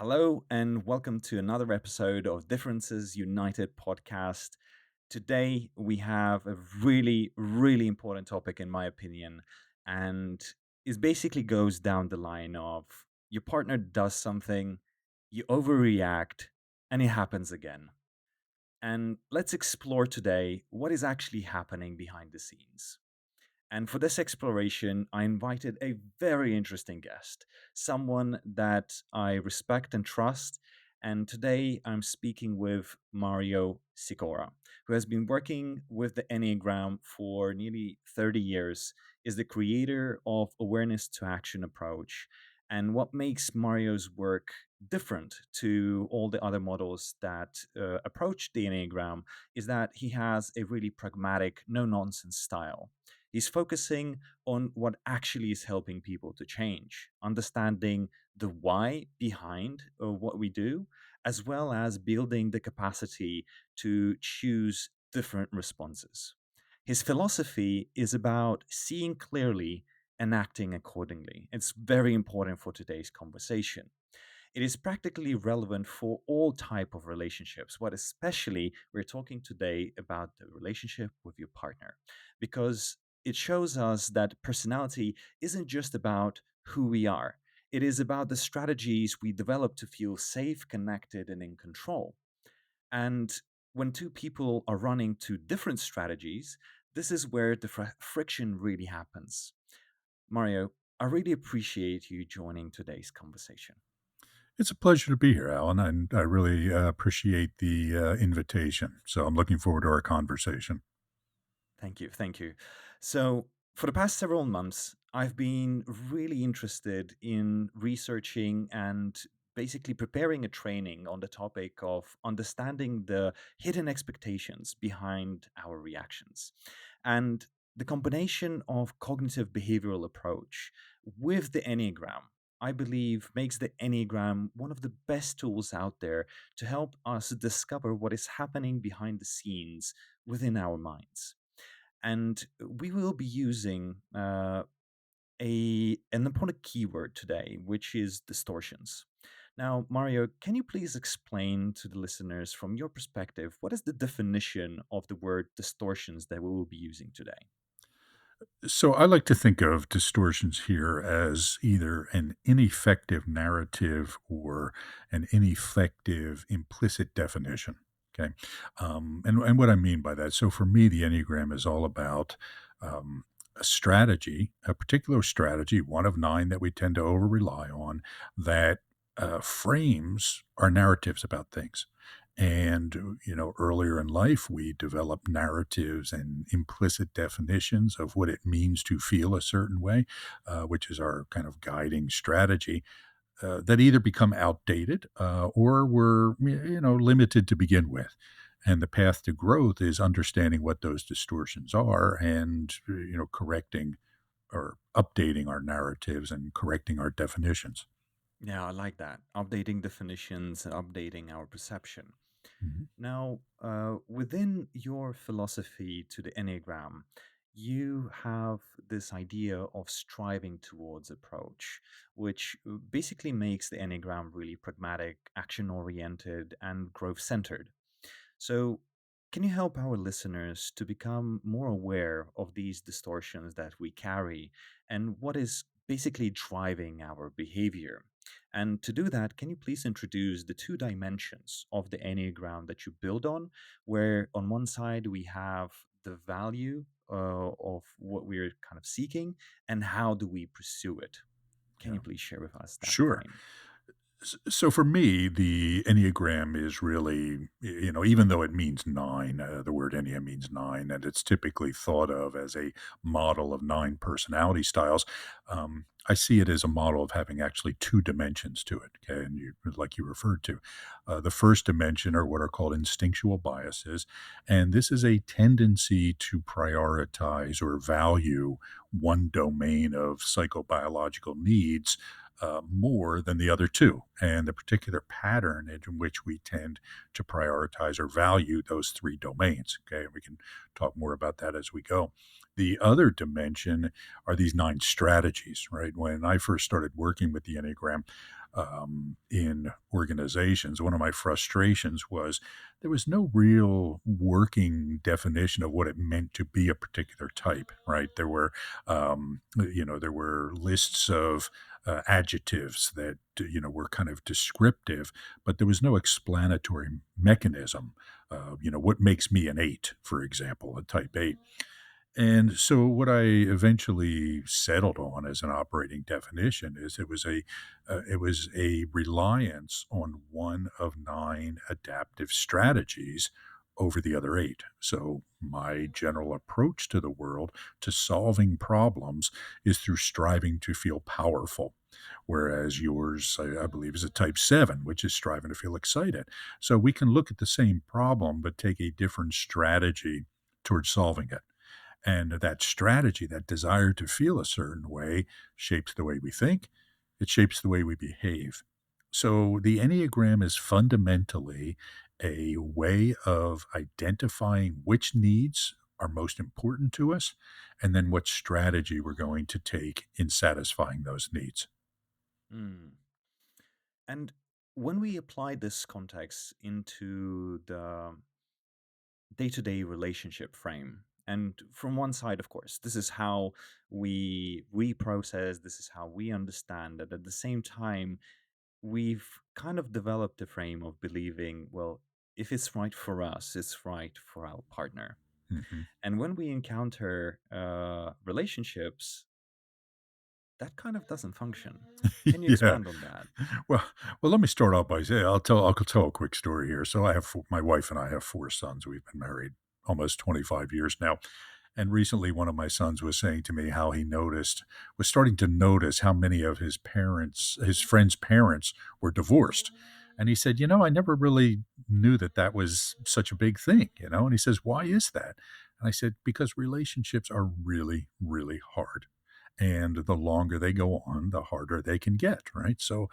Hello, and welcome to another episode of Differences United podcast. Today, we have a really important topic, in my opinion, and it basically goes down the line of your partner does something, you overreact, and it happens again. And let's explore today what is actually happening behind the scenes. And for this exploration, I invited a very interesting guest, someone that I respect and trust. And today I'm speaking with Mario Sikora, who has been working with the Enneagram for nearly 30 years, is the creator of Awareness to Action approach. And what makes Mario's work different to all the other models that approach the Enneagram is that he has a really pragmatic, no nonsense style. He's focusing on what actually is helping people to change, understanding the why behind what we do, as well as building the capacity to choose different responses. His philosophy is about seeing clearly and acting accordingly. It's very important for today's conversation. It is practically relevant for all type of relationships, but especially we're talking today about the relationship with your partner, because it shows us that personality isn't just about who we are. It is about the strategies we develop to feel safe, connected, and in control. And when two people are running two different strategies, this is where the friction really happens. Mario, I really appreciate you joining today's conversation. It's a pleasure to be here, Alan, and I really appreciate the invitation. So I'm looking forward to our conversation. Thank you. Thank you. So, for the past several months, I've been really interested in researching and basically preparing a training on the topic of understanding the hidden expectations behind our reactions. And the combination of cognitive behavioral approach with the Enneagram, I believe, makes the Enneagram one of the best tools out there to help us discover what is happening behind the scenes within our minds. And we will be using an important keyword today, which is distortions. Now, Mario, can you please explain to the listeners from your perspective what is the definition of the word distortions that we will be using today? So I like to think of distortions here as either an ineffective narrative or an ineffective implicit definition. Okay. And what I mean by that, so for me, the Enneagram is all about a strategy, a particular strategy, one of nine that we tend to over rely on, that frames our narratives about things. And, earlier in life, we develop narratives and implicit definitions of what it means to feel a certain way, which is our kind of guiding strategy that either become outdated or were, limited to begin with. And the path to growth is understanding what those distortions are and, correcting or updating our narratives and correcting our definitions. Yeah, I like that. Updating definitions and updating our perception. Mhm. Now, within your philosophy to the Enneagram, you have this idea of striving towards approach, which basically makes the Enneagram really pragmatic, action oriented, and growth centered. So, can you help our listeners to become more aware of these distortions that we carry and what is basically driving our behavior? And to do that, can you please introduce the two dimensions of the Enneagram that you build on, where on one side we have the value of what we're kind of seeking, and how do we pursue it? Can Yeah, you please share with us that sure. frame? So for me, the Enneagram is really, even though it means nine, the word Ennea means nine, and it's typically thought of as a model of nine personality styles. I see it as a model of having actually two dimensions to it. Okay. And like you referred to, the first dimension are what are called instinctual biases. And this is a tendency to prioritize or value one domain of psychobiological needs more than the other two, and the particular pattern in which we tend to prioritize or value those three domains. Okay, we can talk more about that as we go. The other dimension are these nine strategies, right? When I first started working with the Enneagram, in organizations. One of my frustrations was there was no real working definition of what it meant to be a particular type, right? There were lists of adjectives that, were kind of descriptive, but there was no explanatory mechanism. What makes me an eight, for example, a type eight? And so what I eventually settled on as an operating definition is it was a reliance on one of nine adaptive strategies over the other eight. So my general approach to the world, to solving problems, is through striving to feel powerful. Whereas yours, I believe, is a type seven, which is striving to feel excited. So we can look at the same problem, but take a different strategy towards solving it. And that strategy, that desire to feel a certain way, shapes the way we think. It shapes the way we behave. So the Enneagram is fundamentally a way of identifying which needs are most important to us and then what strategy we're going to take in satisfying those needs. Mm. And when we apply this context into the day-to-day relationship frame, and from one side, of course, this is how we process, this is how we understand it. At the same time, we've kind of developed a frame of believing, well, if it's right for us, it's right for our partner. Mhm. And when we encounter relationships, that kind of doesn't function. Can you Yeah. expand on that? Well well, let me start off by saying I'll tell a quick story here. So I have my wife and I have 4 sons. We've been married almost 25 years now. And recently one of my sons was saying to me how he was starting to notice how many of his friends' parents were divorced. And he said, "I never really knew that that was such a big thing." And he says, "Why is that?" And I said, "Because relationships are really, really hard. And the longer they go on, the harder they can get, right? So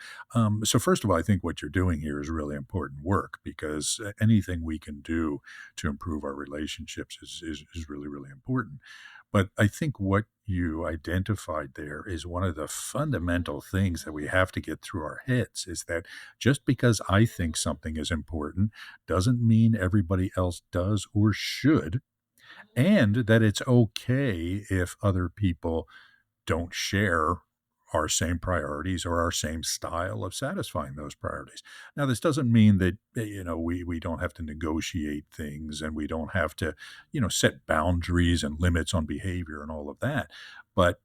first of all, I think what you're doing here is really important work because anything we can do to improve our relationships is really, really important. But I think what you identified there is one of the fundamental things that we have to get through our heads is that just because I think something is important doesn't mean everybody else does or should, and that it's okay if other people don't share our same priorities or our same style of satisfying those priorities. Now, this doesn't mean that we don't have to negotiate things and we don't have to set boundaries and limits on behavior and all of that. But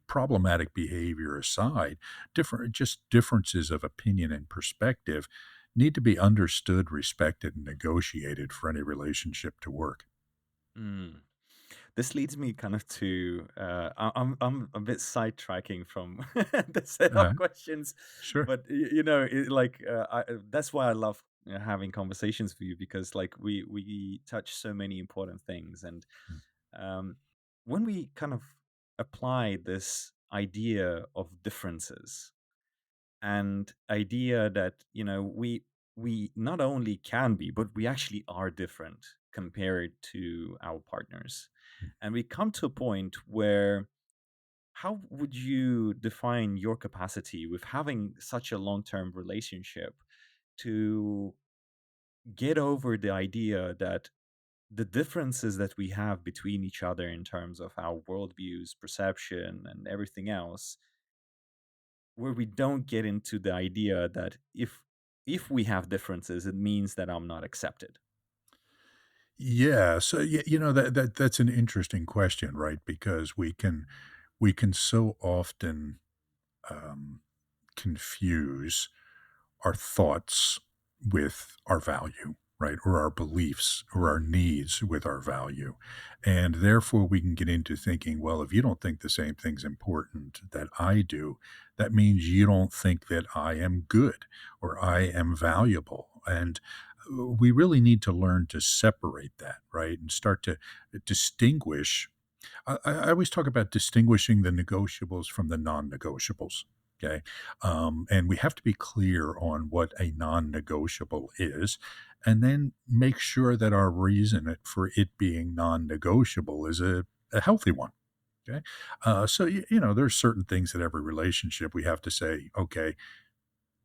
problematic behavior aside, differences of opinion and perspective need to be understood, respected, and negotiated for any relationship to work. Mm. This leads me kind of to I'm a bit sidetracking from the set Uh, of questions, sure. but that's why I love having conversations with you because like we touch so many important things, and um, when we kind of apply this idea of differences and idea that we not only can be but we actually are different compared to our partners, and we come to a point where how would you define your capacity with having such a long-term relationship to get over the idea that the differences that we have between each other in terms of our worldviews, perception, and everything else, where we don't get into the idea that if we have differences, it means that I'm not accepted. Yeah, so that's an interesting question, right? Because we can so often um, confuse our thoughts with our value, right? Or our beliefs or our needs with our value. And therefore, we can get into thinking, well, if you don't think the same thing's important that I do, that means you don't think that I am good or I am valuable. And we really need to learn to separate that, right? And start to distinguish. I always talk about distinguishing the negotiables from the non-negotiables. Okay. And we have to be clear on what a non negotiable is, and then make sure that our reason for it being non negotiable is a healthy one. Okay. So, there's certain things in every relationship we have to say, okay,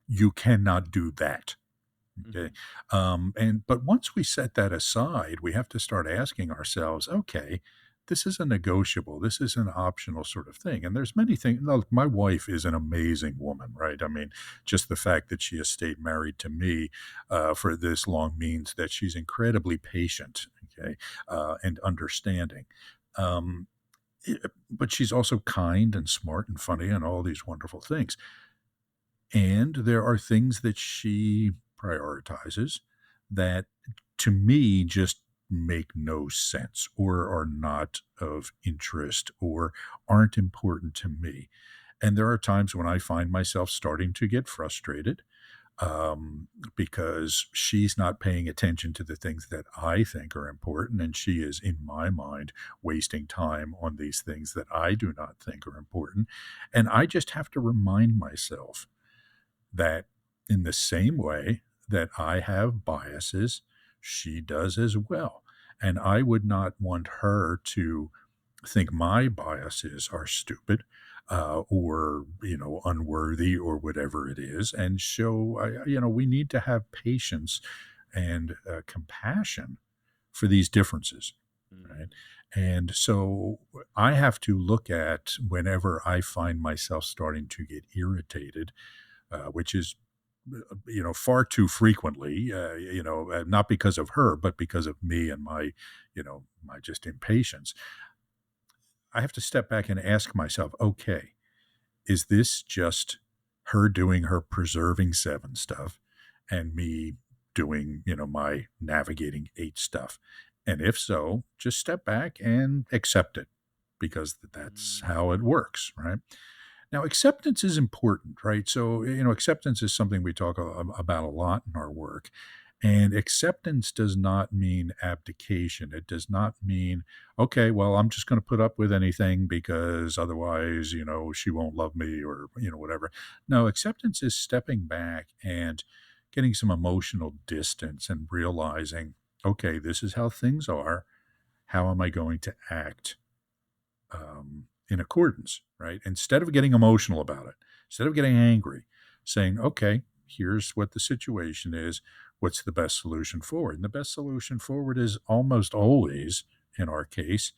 you cannot do that. Okay. Mhm. But once we set that aside, we have to start asking ourselves, okay, this is a negotiable, this is an optional sort of thing. And there's many things. Look, my wife is an amazing woman, right? I mean, just the fact that she has stayed married to me for this long means that she's incredibly patient, okay, and understanding. Um, but she's also kind and smart and funny and all these wonderful things. And there are things that she prioritizes that to me just make no sense or are not of interest or aren't important to me. And there are times when I find myself starting to get frustrated um, because she's not paying attention to the things that I think are important. And she is, in my mind, wasting time on these things that I do not think are important. And I just have to remind myself that in the same way that I have biases, she does as well. And I would not want her to think my biases are stupid or, unworthy or whatever it is. And so, we need to have patience and compassion for these differences. Right. Mm. And so I have to look at whenever I find myself starting to get irritated which is far too frequently, not because of her, but because of me and my just impatience. I have to step back and ask myself, okay, is this just her doing her preserving seven stuff and me doing, my navigating eight stuff? And if so, just step back and accept it because that's Mm. how it works, right? Now, acceptance is important, right? So, acceptance is something we talk about a lot in our work. And acceptance does not mean abdication. It does not mean, okay, well, I'm just going to put up with anything because otherwise, she won't love me or, whatever. No, acceptance is stepping back and getting some emotional distance and realizing, okay, this is how things are. How am I going to act? In accordance, right? Instead of getting emotional about it, instead of getting angry, saying, okay, here's what the situation is. What's the best solution forward? And the best solution forward is almost always, in our case,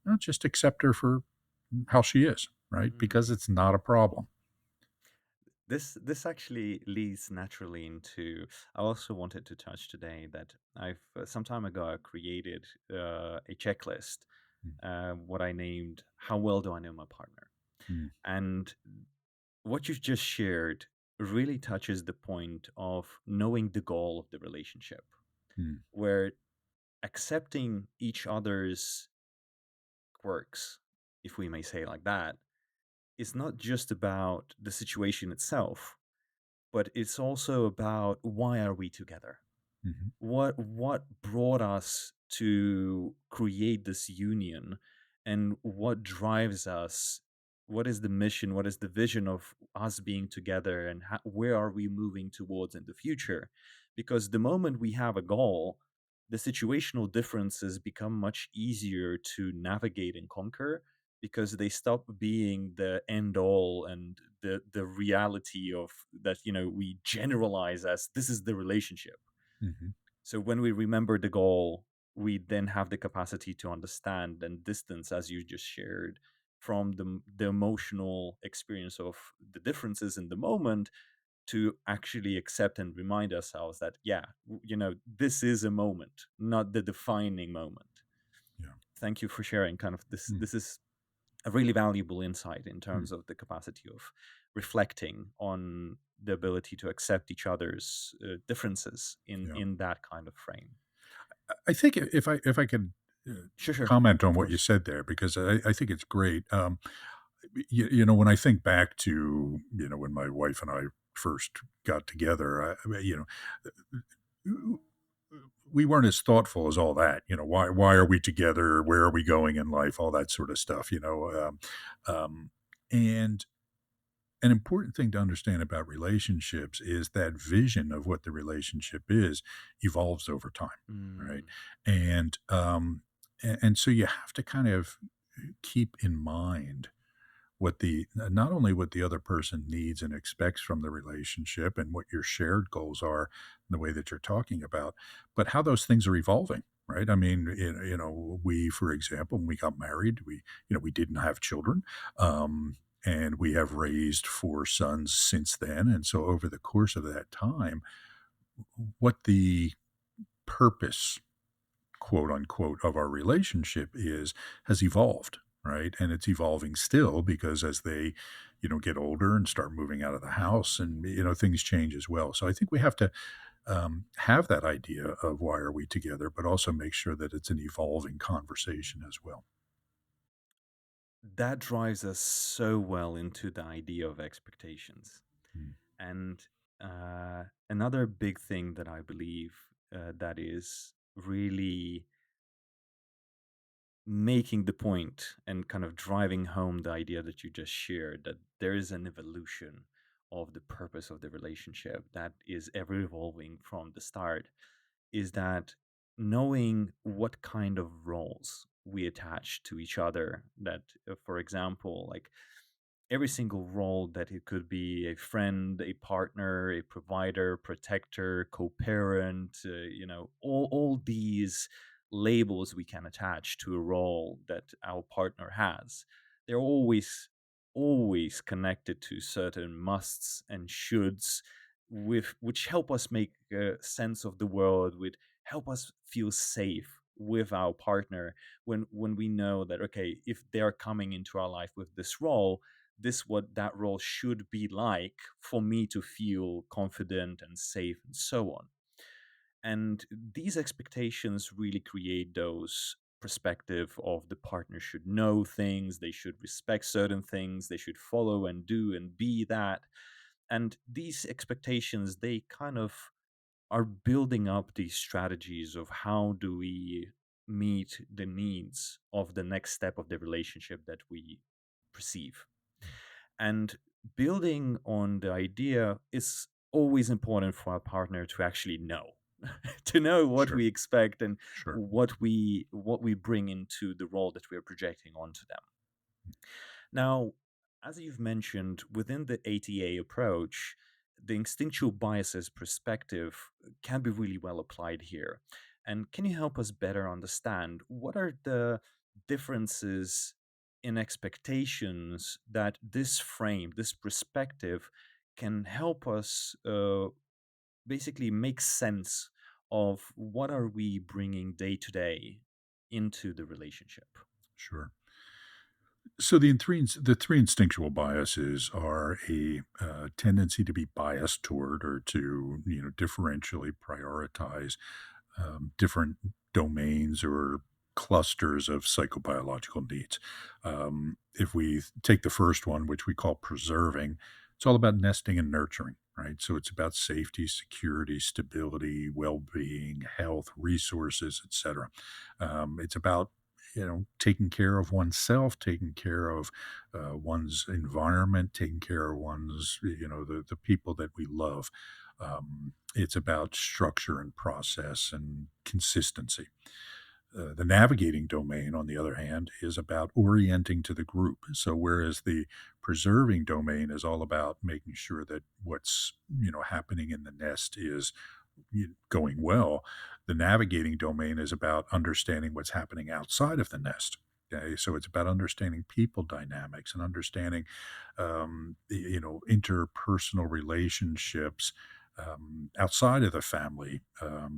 not just accept her for how she is, right? Mm. Because it's not a problem. This actually leads naturally into. I also wanted to touch today that I've some time ago I created a checklist, Mm, what I named "How well do I know my partner?" mm, And what you've just shared really touches the point of knowing the goal of the relationship, mm, where accepting each other's quirks, if we may say like that, is not just about the situation itself, but it's also about why are we together? mhm, What brought us to create this union, and what drives us? What is the mission? What is the vision of us being together, and where are we moving towards in the future? Because the moment we have a goal, the situational differences become much easier to navigate and conquer, because they stop being the end all and the reality of that, we generalize as this is the relationship. mhm, So when we remember the goal, we then have the capacity to understand and distance, as you just shared, from the emotional experience of the differences in the moment, to actually accept and remind ourselves that, yeah, this is a moment, not the defining moment. yeah, Thank you for sharing kind of this. mm, This is a really valuable insight in mm, terms of the capacity of reflecting on the ability to accept each other's differences in yeah. that kind of frame. I think if I could Sure, sure. comment on Of what you course. said there, because I think it's great. When I think back to, when my wife and I first got together, we weren't as thoughtful as all that. Why are we together? Where are we going in life? All that sort of stuff. And an important thing to understand about relationships is that vision of what the relationship is evolves over time, right? Mm, And so you have to kind of keep in mind what the not only what the other person needs and expects from the relationship and what your shared goals are in the way that you're talking about, but how those things are evolving, right? I mean, we, for example, when we got married, we didn't have children, and we have raised 4 sons since then, and so over the course of that time, what the purpose, quote unquote, of our relationship is has evolved, right? And it's evolving still because as they, get older and start moving out of the house and, things change as well. So I think we have to have that idea of why are we together, but also make sure that it's an evolving conversation as well. That drives us so well into the idea of expectations. Mm, And another big thing that I believe that is really making the point and kind of driving home the idea that you just shared, that there is an evolution of the purpose of the relationship that is ever evolving from the start, is that knowing what kind of roles we attach to each other, that for example, like every single role, that it could be a friend, a partner, a provider, protector, co-parent, all these labels we can attach to a role that our partner has. They're always connected to certain musts and shoulds, with which help us make sense of the world, which help us feel safe with our partner, when we know that, okay, if they're coming into our life with this role, this what that role should be like for me to feel confident and safe and so on. And these expectations really create those perspective of the partner should know things, they should respect certain things, they should follow and do and be that. And these expectations, they kind of are building up these strategies of how do we meet the needs of the next step of the relationship that we perceive. And building on the idea is always important for our partner to actually know, to know what sure, we expect and sure. what we bring into the role that we are projecting onto them. Now, as you've mentioned, within the ATA approach, the instinctual biases perspective can be really well applied here. And can you help us better understand what are the differences in expectations that this frame, this perspective, can help us basically make sense of what are we bringing day to day into the relationship? Sure. So the three instinctual biases are a tendency to be biased toward or to differentially prioritize different domains or clusters of psychobiological needs. If we take the first one, which we call preserving, it's all about nesting and nurturing, right? So it's about safety, security, stability, well-being, health, resources, etc. It's about taking care of oneself, taking care of one's environment, taking care of one's the people that we love. It's about structure and process and consistency. The navigating domain, on the other hand, is about orienting to the group. So, whereas the preserving domain is all about making sure that what's happening in the nest is going well, the navigating domain is about understanding what's happening outside of the nest. Okay, so it's about understanding people dynamics and understanding, interpersonal relationships outside of the family,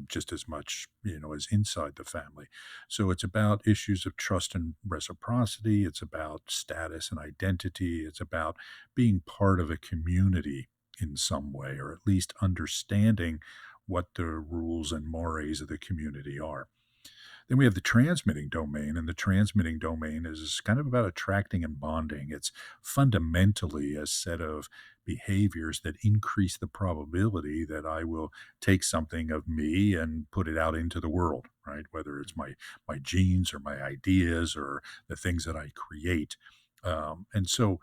just as much, as inside the family. So it's about issues of trust and reciprocity. It's about status and identity. It's about being part of a community in some way, or at least understanding what the rules and mores of the community are. Then we have the transmitting domain, and the transmitting domain is kind of about attracting and bonding. It's fundamentally a set of behaviors that increase the probability that I will take something of me and put it out into the world, right? Whether it's my genes or my ideas or the things that I create. And so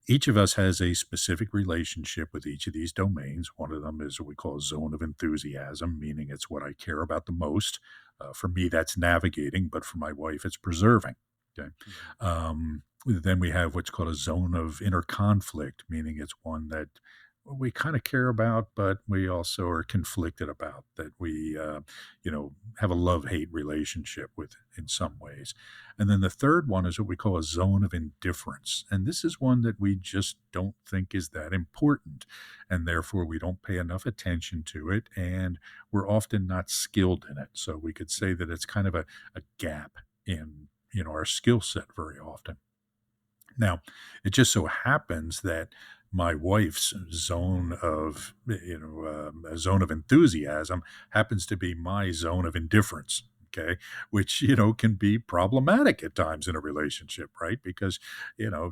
each of us has a specific relationship with each of these domains. One of them is what we call a zone of enthusiasm, meaning it's what I care about the most. For me, that's navigating, but for my wife, it's preserving. Okay. Mhm. Then we have what's called a zone of inner conflict, meaning it's one that we kind of care about, but we also are conflicted about, that we, have a love hate relationship with in some ways. And then the third one is what we call a zone of indifference. And this is one that we just don't think is that important. And therefore, we don't pay enough attention to it. And we're often not skilled in it. So we could say that it's kind of a gap in our skill set very often. Now, it just so happens that my wife's zone of, a zone of enthusiasm happens to be my zone of indifference. Okay. Which, can be problematic at times in a relationship, right? Because,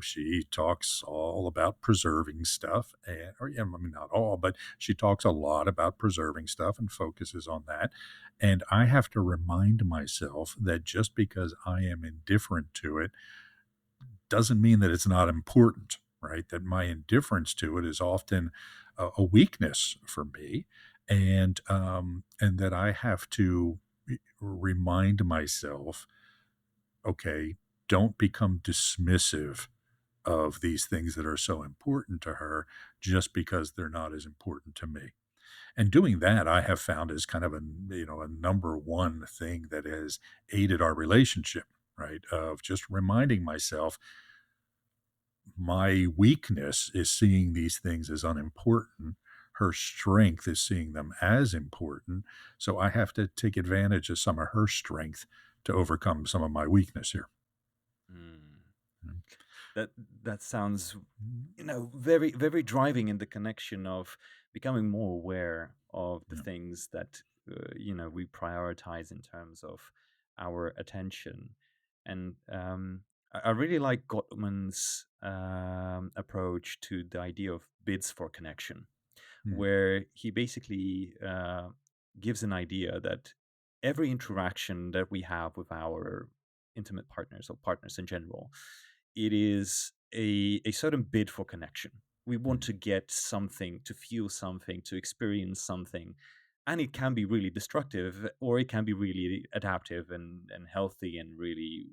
she talks all about preserving stuff or, I mean, not all, but she talks a lot about preserving stuff and focuses on that. And I have to remind myself that just because I am indifferent to it doesn't mean that it's not important, right? That my indifference to it is often a weakness for me, and that I have to remind myself, okay, don't become dismissive of these things that are so important to her just because they're not as important to me. And doing that, I have found is kind of a number one thing that has aided our relationship, right? Of just reminding myself my weakness is seeing these things as unimportant. Her strength is seeing them as important. So I have to take advantage of some of her strength to overcome some of my weakness here. Mm. Mm. That that sounds, very very driving in the connection of becoming more aware of the Yeah. things that we prioritize in terms of our attention. And I really like Gottman's approach to the idea of bids for connection, Mm. where he basically gives an idea that every interaction that we have with our intimate partners or partners in general, it is a certain bid for connection. We want Mm. to get something, to feel something, to experience something. And it can be really destructive, or it can be really adaptive and healthy and really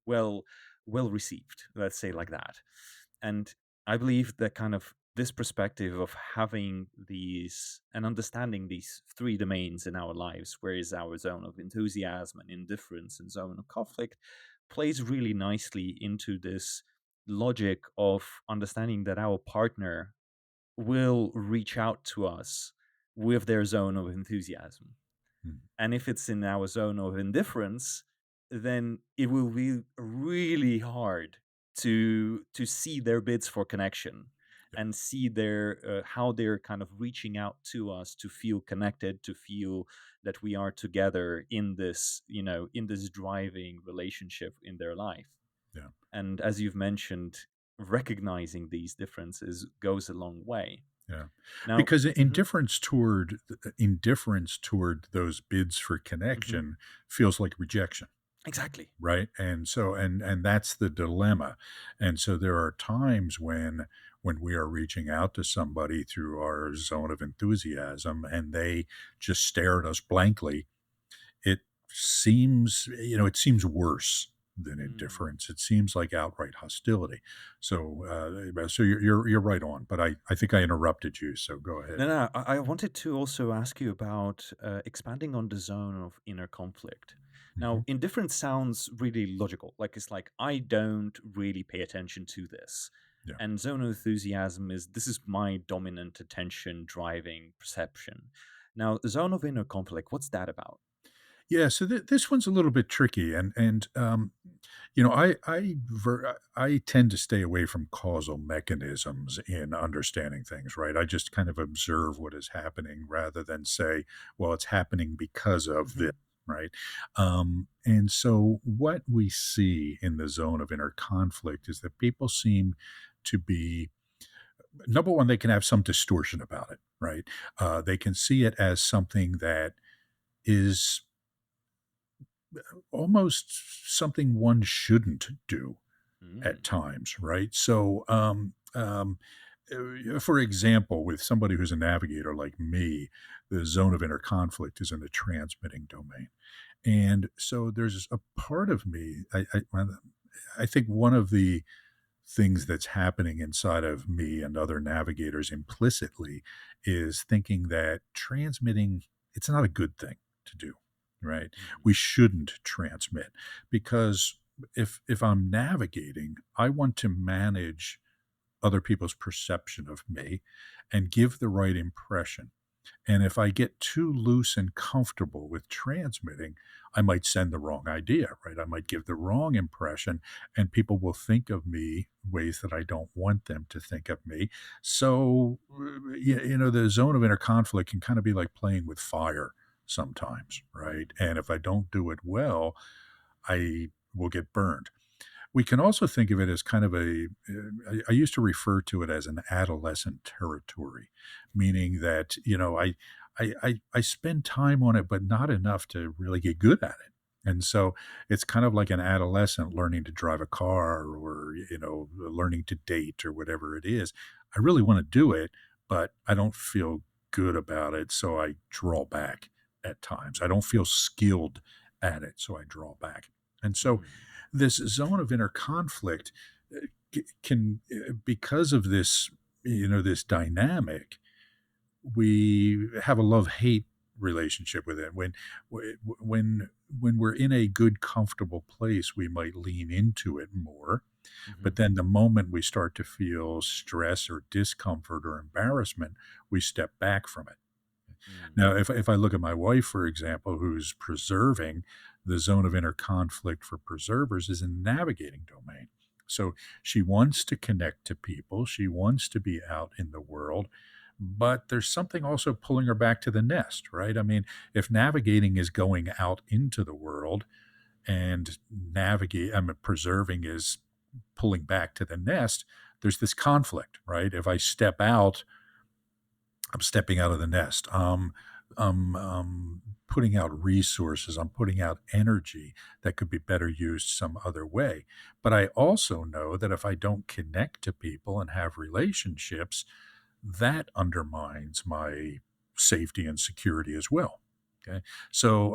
well well received, let's say like that. And I believe that kind of this perspective of having these and understanding these three domains in our lives, where is our zone of enthusiasm and indifference and zone of conflict, plays really nicely into this logic of understanding that our partner will reach out to us with their zone of enthusiasm. Mm. And if it's in our zone of indifference, then it will be really hard to see their bids for connection Yeah. and see their how they're kind of reaching out to us to feel connected, to feel that we are together in this, in this driving relationship in their life. Yeah. And as you've mentioned, recognizing these differences goes a long way. Yeah. Now, Because mhm, indifference toward those bids for mhm, connection feels like rejection. exactly. Right? And so and that's the dilemma. And so there are times when we are reaching out to somebody through our zone of enthusiasm and they just stare at us blankly, it it seems worse than Mm. indifference. It seems like outright hostility. So you're right on, but I think I interrupted you, so go ahead. No, no. I wanted to also ask you about expanding on the zone of inner conflict. Now, Mhm. indifference sounds really logical. Like it's like I don't really pay attention to this, Yeah. and zone of enthusiasm is this is my dominant attention driving perception. Now, zone of inner conflict. What's that about? Yeah, so this one's a little bit tricky, I tend to stay away from causal mechanisms in understanding things, right? I just kind of observe what is happening rather than say, well, it's happening because of this, Hmm. right? And so what we see in the zone of inner conflict is that people seem to be number one, they can have some distortion about it, right? They can see it as something that is almost something one shouldn't do at Mm. times, right? For example, with somebody who's a navigator like me, the zone of inner conflict is in the transmitting domain. And so there's a part of me, I think one of the things that's happening inside of me and other navigators implicitly is thinking that transmitting, it's not a good thing to do, right? Mhm. We shouldn't transmit because if I'm navigating, I want to manage other people's perception of me and give the right impression. And if I get too loose and comfortable with transmitting, I might send the wrong idea, right? I might give the wrong impression, and people will think of me ways that I don't want them to think of me. So, the zone of inner conflict can kind of be like playing with fire sometimes, right? And if I don't do it well, I will get burned. We can also think of it as kind of I used to refer to it as an adolescent territory, meaning that, I spend time on it, but not enough to really get good at it. And so it's kind of like an adolescent learning to drive a car or, learning to date or whatever it is. I really want to do it, but I don't feel good about it. So I draw back at times. I don't feel skilled at it. So I draw back. And so Mhm. this zone of inner conflict can, because of this, this dynamic, we have a love hate relationship with it. When we're in a good, comfortable place, we might lean into it more. But Mhm. then the moment we start to feel stress or discomfort or embarrassment, we step back from it. Mm. Now, if I look at my wife, for example, who's preserving, the zone of inner conflict for preservers is in the navigating domain. So she wants to connect to people, she wants to be out in the world, but there's something also pulling her back to the nest, right? I mean, if navigating is going out into the world and preserving is pulling back to the nest, there's this conflict, right? If I step out, I'm stepping out of the nest. I'm putting out resources. I'm putting out energy that could be better used some other way. But I also know that if I don't connect to people and have relationships, that undermines my safety and security as well. Okay, so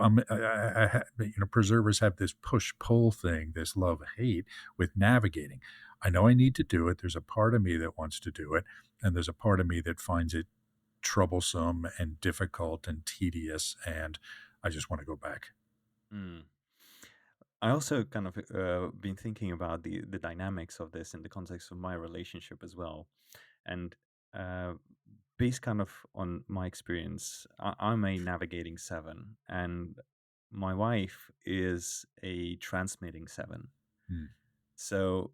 preservers have this push pull thing, this love hate with navigating. I know I need to do it. There's a part of me that wants to do it, and there's a part of me that finds it troublesome and difficult and tedious, and I just wanna go back. Mm. I also kind of been thinking about the dynamics of this in the context of my relationship as well, and uh, based kind of on my experience, I'm a navigating seven, and my wife is a transmitting seven. Mm, So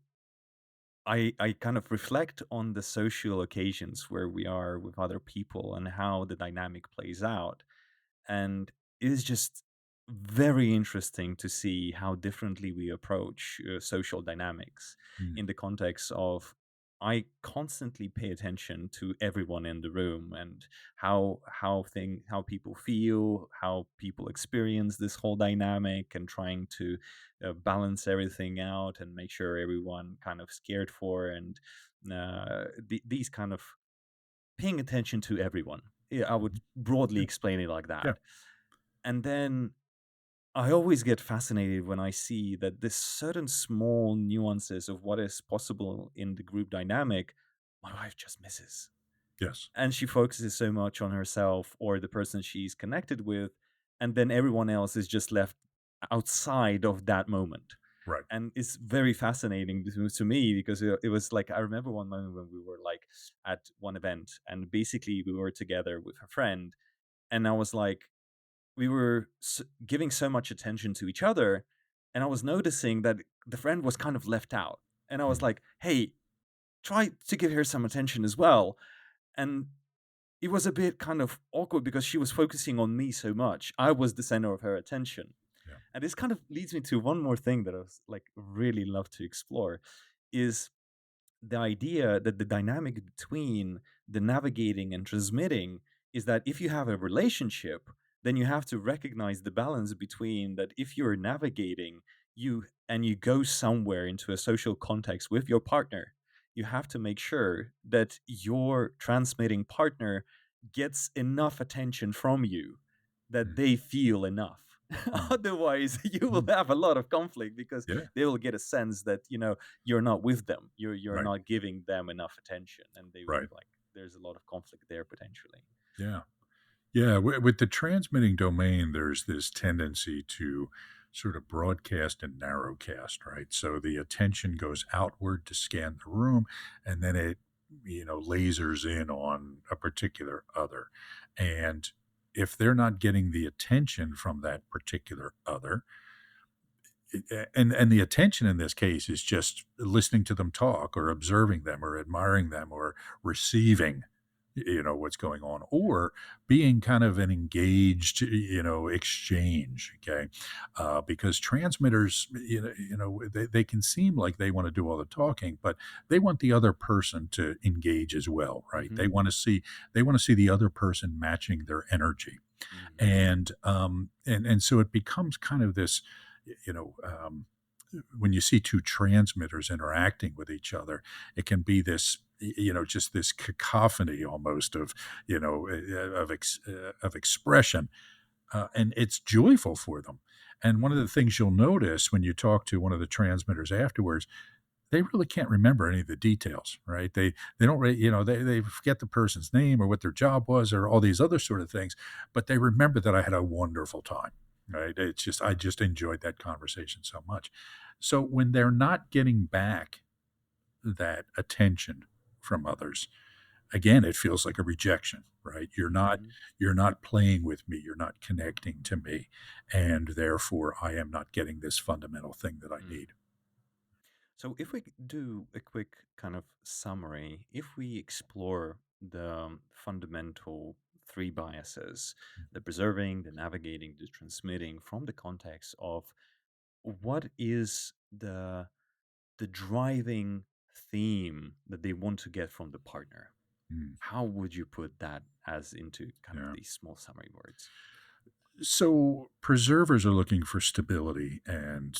I kind of reflect on the social occasions where we are with other people and how the dynamic plays out. And it is just very interesting to see how differently we approach social dynamics mm, in the context of I constantly pay attention to everyone in the room and how people feel, how people experience this whole dynamic, and trying to balance everything out and make sure everyone kind of scared for and these kind of paying attention to everyone. Yeah, I would mhm. broadly Yeah, explain it like yeah, that. And then I always get fascinated when I see that this certain small nuances of what is possible in the group dynamic, my wife just misses. yes, And she focuses so much on herself or the person she's connected with. And then everyone else is just left outside of that moment. right. And it's very fascinating to me because it was like, I remember one moment when we were like at one event and basically we were together with a friend. And I was like, we were giving so much attention to each other, and I was noticing that the friend was kind of left out. And I was Mm, like, "Hey, try to give her some attention as well." And it was a bit kind of awkward because she was focusing on me so much. I was the center of her attention. yeah, And this kind of leads me to one more thing that I was like really love to explore is the idea that the dynamic between the navigating and transmitting is that if you have a relationship, then you have to recognize the balance between that if you're navigating you go somewhere into a social context with your partner, you have to make sure that your transmitting partner gets enough attention from you that mm, they feel enough. Mm. Otherwise, you will Mm. have a lot of conflict because Yeah. they will get a sense that you're not with them. You're Right. not giving them enough attention, and they will Right. like there's a lot of conflict there potentially. Yeah. Yeah, with the transmitting domain, there's this tendency to sort of broadcast and narrowcast, right? So the attention goes outward to scan the room, and then it, lasers in on a particular other. And if they're not getting the attention from that particular other, and the attention in this case is just listening to them talk or observing them or admiring them or receiving what's going on, or being kind of an engaged exchange, okay, because transmitters, they can seem like they want to do all the talking, but they want the other person to engage as well, right? Hmm. They want to see the other person matching their energy. Hmm. And so it becomes kind of this, you know, um, when you see two transmitters interacting with each other, it can be this, just this cacophony almost of, of expression, and it's joyful for them. And one of the things you'll notice when you talk to one of the transmitters afterwards, they really can't remember any of the details, right? They don't really, they forget the person's name or what their job was or all these other sort of things, but they remember that I had a wonderful time, right? It's just I just enjoyed that conversation so much. So when they're not getting back that attention from others, again, it feels like a rejection, right? Hmm. You're not playing with me, you're not connecting to me, and therefore I am not getting this fundamental thing that I need. So, if we do a quick kind of summary, if we explore the fundamental three biases, the preserving, the navigating, the transmitting, from the context of what is the driving theme that they want to get from the partner, Mm, how would you put that as into kind of yeah. these small summary words? So preservers are looking for stability and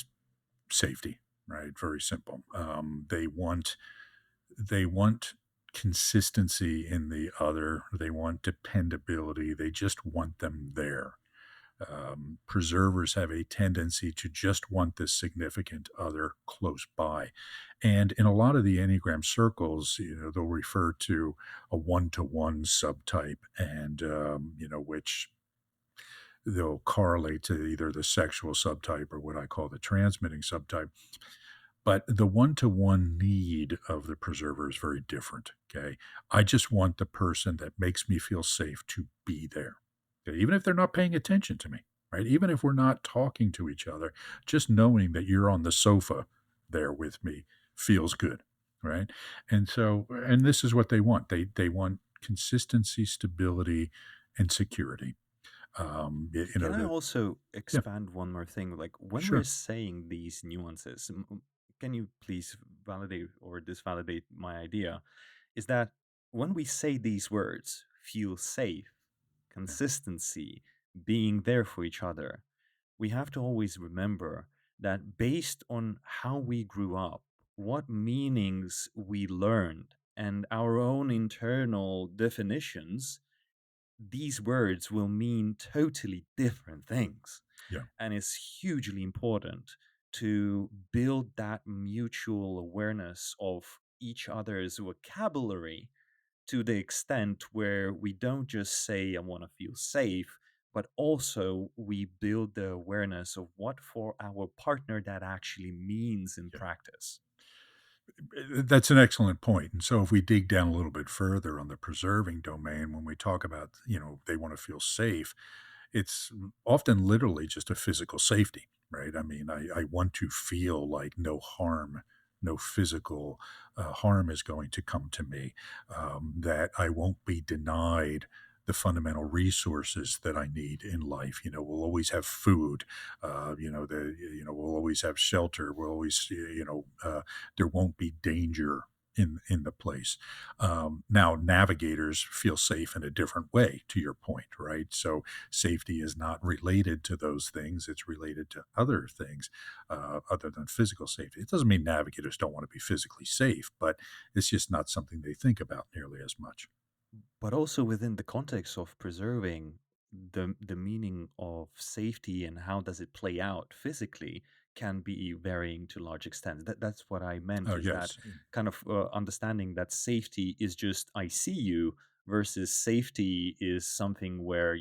safety, right? Very simple. They want consistency in the other. They want dependability. They just want them there. Preservers have a tendency to just want this significant other close by. And in a lot of the Enneagram circles, they'll refer to a one-to-one subtype, and, which they'll correlate to either the sexual subtype or what I call the transmitting subtype. But the one-to-one need of the preserver is very different, okay? I just want the person that makes me feel safe to be there, okay? Even if they're not paying attention to me, right? Even if we're not talking to each other, just knowing that you're on the sofa there with me feels good, right? And this is what they want. They want consistency, stability, and security. Can I The also Yeah, expand one more thing? Like when we're sure. saying these nuances, can you please validate or disvalidate my idea? Is that when we say these words, feel safe, Yeah, consistency, being there for each other, we have to always remember that based on how we grew up, what meanings we learned, and our own internal definitions, these words will mean totally different things. yeah, And it's hugely important to build that mutual awareness of each other's vocabulary to the extent where we don't just say, I want to feel safe, but also we build the awareness of what for our partner that actually means in yeah. practice. That's an excellent point. And so if we dig down a little bit further on the preserving domain, when we talk about, they want to feel safe, it's often literally just a physical safety, right? I mean, I want to feel like no harm, no physical harm is going to come to me, that I won't be denied the fundamental resources that I need in life. We'll always have food. We'll always have shelter. We'll always, there won't be danger in the place. Now, navigators feel safe in a different way, to your point, right? So safety is not related to those things; it's related to other things, other than physical safety. It doesn't mean navigators don't want to be physically safe, but it's just not something they think about nearly as much. But also within the context of preserving, the meaning of safety and how does it play out physically can be varying to large extent. That's what I meant, Oh, is that yes. kind of understanding that safety is just I see you, versus safety is something where,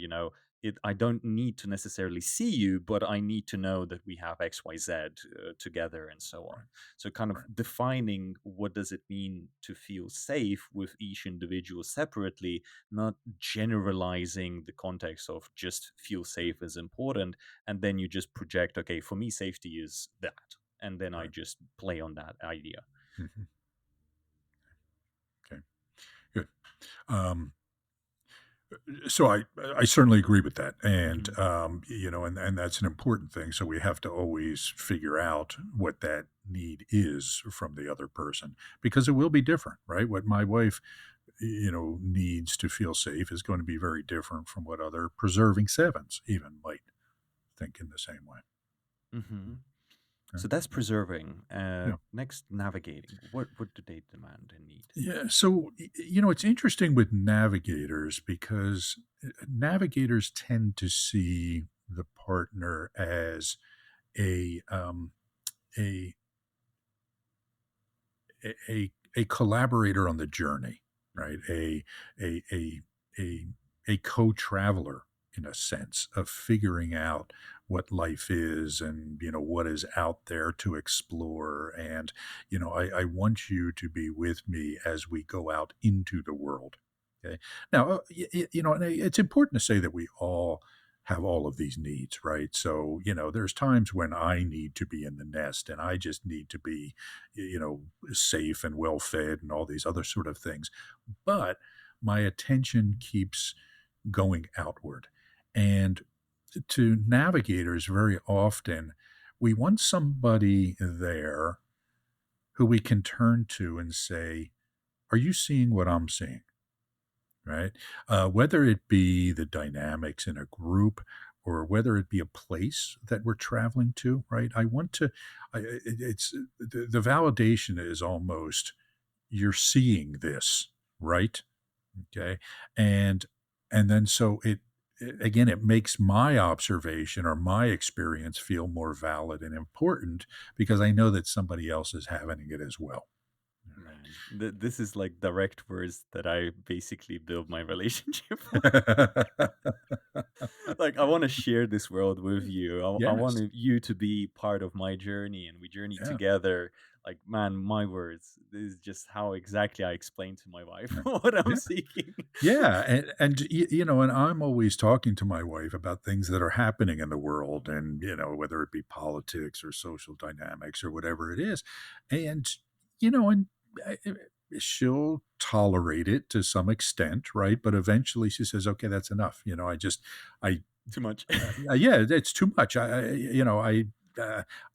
I don't need to necessarily see you, but I need to know that we have XYZ together and so on. Right, So kind of right. defining what does it mean to feel safe with each individual separately, not generalizing the context of just feel Yeah, safe is important, and then you just project, okay, for me safety is that, and then I right. just play on that idea. Mhm. Okay, good. Um, so I certainly agree with that, and Hmm. and that's an important thing. So we have to always figure out what that need is from the other person, because it will be different, right? What my wife needs to feel safe is going to be very different from what other preserving sevens even might think in the same way. Hmm. Okay. So that's preserving. Yeah. Next, navigating. What do they demand and need? Yeah. So, it's interesting with navigators because navigators tend to see the partner as a, a, a collaborator on the journey, right? Hmm. A a co-traveler in a sense of figuring out what life is and what is out there to explore. And I want you to be with me as we go out into the world. Okay. Now, and it's important to say that we all have all of these needs, right? So, there's times when I need to be in the nest and I just need to be, safe and well fed and all these other sort of things. But my attention keeps going outward. And to navigators, very often, we want somebody there who we can turn to and say, are you seeing what I'm seeing? Right? Whether it be the dynamics in a group or whether it be a place that we're traveling to, right? I want to, it's the validation is almost you're seeing this, right? Okay. And, and then so again, it makes my observation or my experience feel more valid and important because I know that somebody else is having it as well. Man, this is like direct words that I basically build my relationship on. Like, I want to share this world with you. I want Yes. you to be part of my journey, and we journey Yeah. together. Like, man, my words. This is just how exactly I explain to my wife Yeah. what I'm Yeah. seeking. Yeah, and I'm always talking to my wife about things that are happening in the world, and whether it be politics or social dynamics or whatever it is, and and uh, uh, she'll tolerate it to some extent, right? But eventually, she says, "Okay, that's enough." I, Too much. yeah, it's too much. Uh,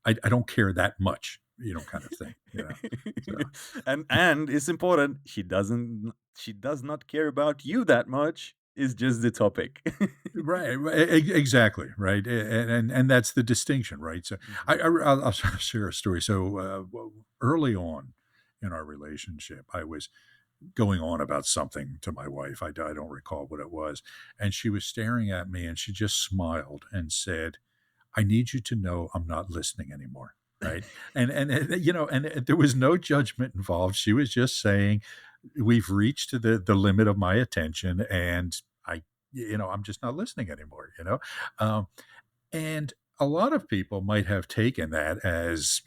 I don't care that much, kind of thing, So. And it's important. She does not care about you that much. It's just the topic. Right, exactly, right, and that's the distinction, right? So Mhm. I'll share a story. So early on in our relationship, I was going on about something to my wife. I don't recall what it was, and she was staring at me, and she just smiled and said, "I need you to know I'm not listening anymore." Right, and there was no judgment involved. She was just saying, we've reached to the limit of my attention and I'm just not listening anymore, um, and a lot of people might have taken that as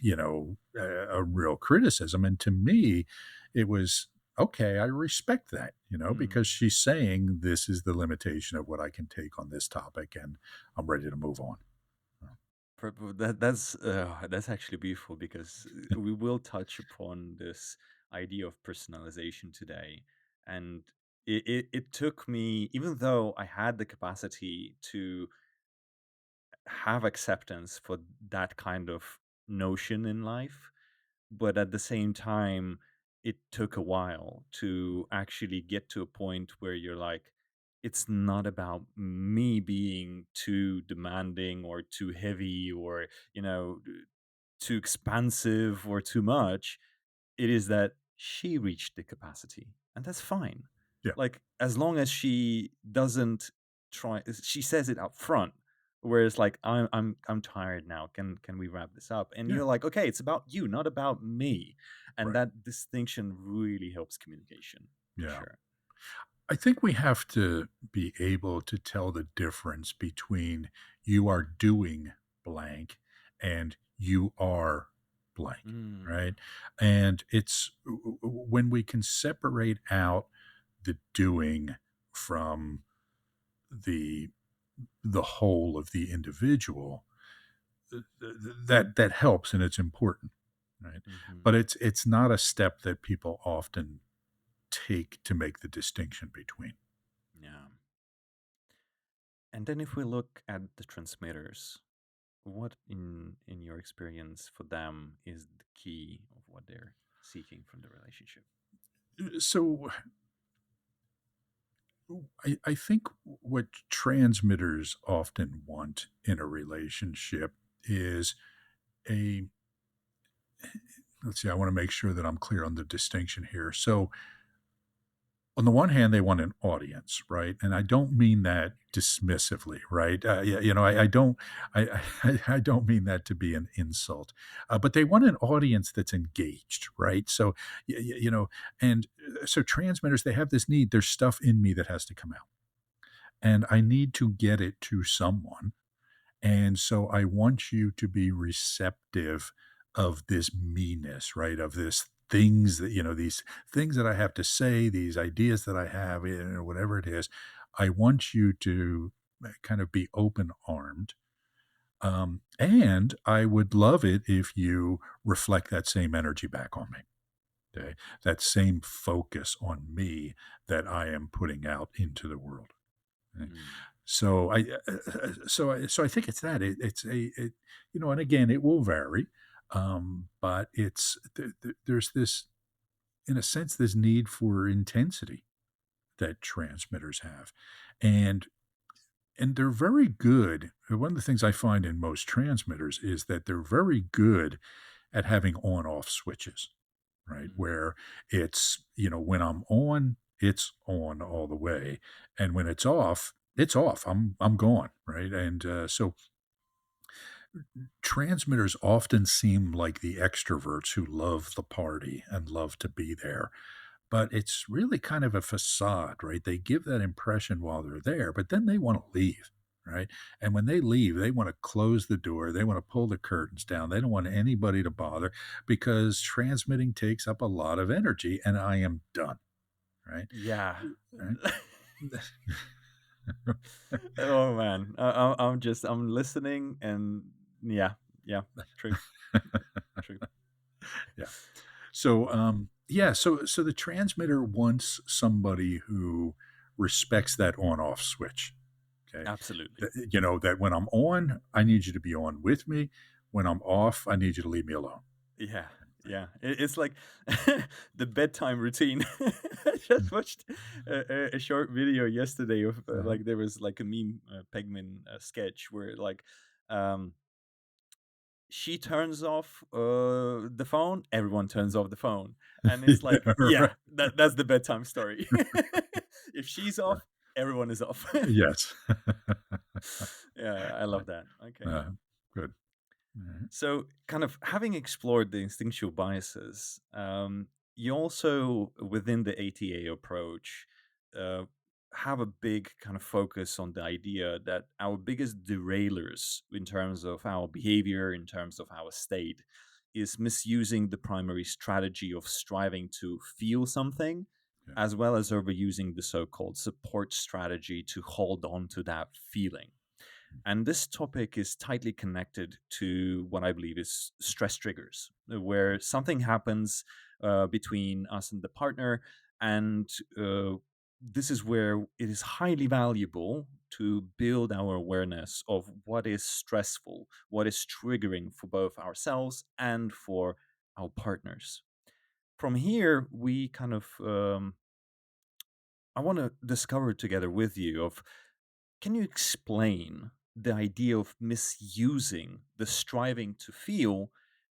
a real criticism, and to me it was okay. I respect that, because Mm. she's saying this is the limitation of what I can take on this topic and I'm ready to move on. That's actually beautiful, because we will touch upon this idea of personalization today, and it took me, even though I had the capacity to have acceptance for that kind of notion in life, but at the same time, it took a while to actually get to a point where you're like, it's not about me being too demanding or too heavy or, too expansive or too much. It is that she reached the capacity, and that's fine. Yeah. Like, as long as she doesn't she says it up front, whereas like I'm tired now, can we wrap this up, and Yeah, you're like, okay, it's about you, not about me, and right. that distinction really helps communication for Yeah. sure. I think we have to be able to tell the difference between you are doing blank and you are blank, Mm, right? And when we can separate out the doing from the the whole of the individual, that helps and it's important, right? mhm, But it's not a step that people often take to make the distinction between. yeah. And then if we look at the transmitters, what in your experience for them is the key of what they're seeking from the relationship? So I think what transmitters often want in a relationship is a let's see, I want to make sure that I'm clear on the distinction here. So on the one hand, they want an audience, right? And I don't mean that dismissively, right? Yeah, I don't, I don't mean that to be an insult, but they want an audience that's engaged, right? So, and so transmitters, they have this need. There's stuff in me that has to come out, and I need to get it to someone. And so I want you to be receptive of this meanness, right? Of this things that, these things that I have to say, these ideas that I have, whatever it is. I want you to kind of be open armed. And I would love it if you reflect that same energy back on me. Okay. That same focus on me that I am putting out into the world. Okay? Mm, So I think it's that it's and again it will vary, but there's this in a sense this need for intensity that transmitters have, and they're very good. One of the things I find in most transmitters is that they're very good at having on off switches, right? mm. Where it's, when I'm on, it's on all the way. And when it's off, it's off. I'm gone, right? And so transmitters often seem like the extroverts who love the party and love to be there. But it's really kind of a facade, right? They give that impression while they're there, but then they want to leave, right? And when they leave, they want to close the door. They want to pull the curtains down. They don't want anybody to bother because transmitting takes up a lot of energy and I am done, right? Yeah. Right? Oh man, I'm listening, and yeah, yeah, true, true. Yeah. So the transmitter wants somebody who respects that on-off switch. Okay. Absolutely. That when I'm on, I need you to be on with me. When I'm off, I need you to leave me alone. Yeah, yeah. It's like the bedtime routine. I just watched a short video yesterday of Uh-huh. like there was like a meme Pegman sketch where like um she turns off the phone, everyone turns off the phone, and it's like, Yeah, yeah, right. that's the bedtime story. If she's off, everyone is off. Yes. Yeah, I love that. Okay. Uh, Good. Mhm. So, kind of having explored the instinctual biases, you also, within the ATA approach, uh, have a big kind of focus on the idea that our biggest derailers in terms of our behavior, in terms of our state, is misusing the primary strategy of striving to feel something, Yeah. as well as overusing the so called support strategy to hold on to that feeling. And this topic is tightly connected to what I believe is stress triggers, where something happens between us and the partner. And this is where it is highly valuable to build our awareness of what is stressful, what is triggering for both ourselves and for our partners. From here, we kind of, I want to discover together with you of, can you explain the idea of misusing the striving to feel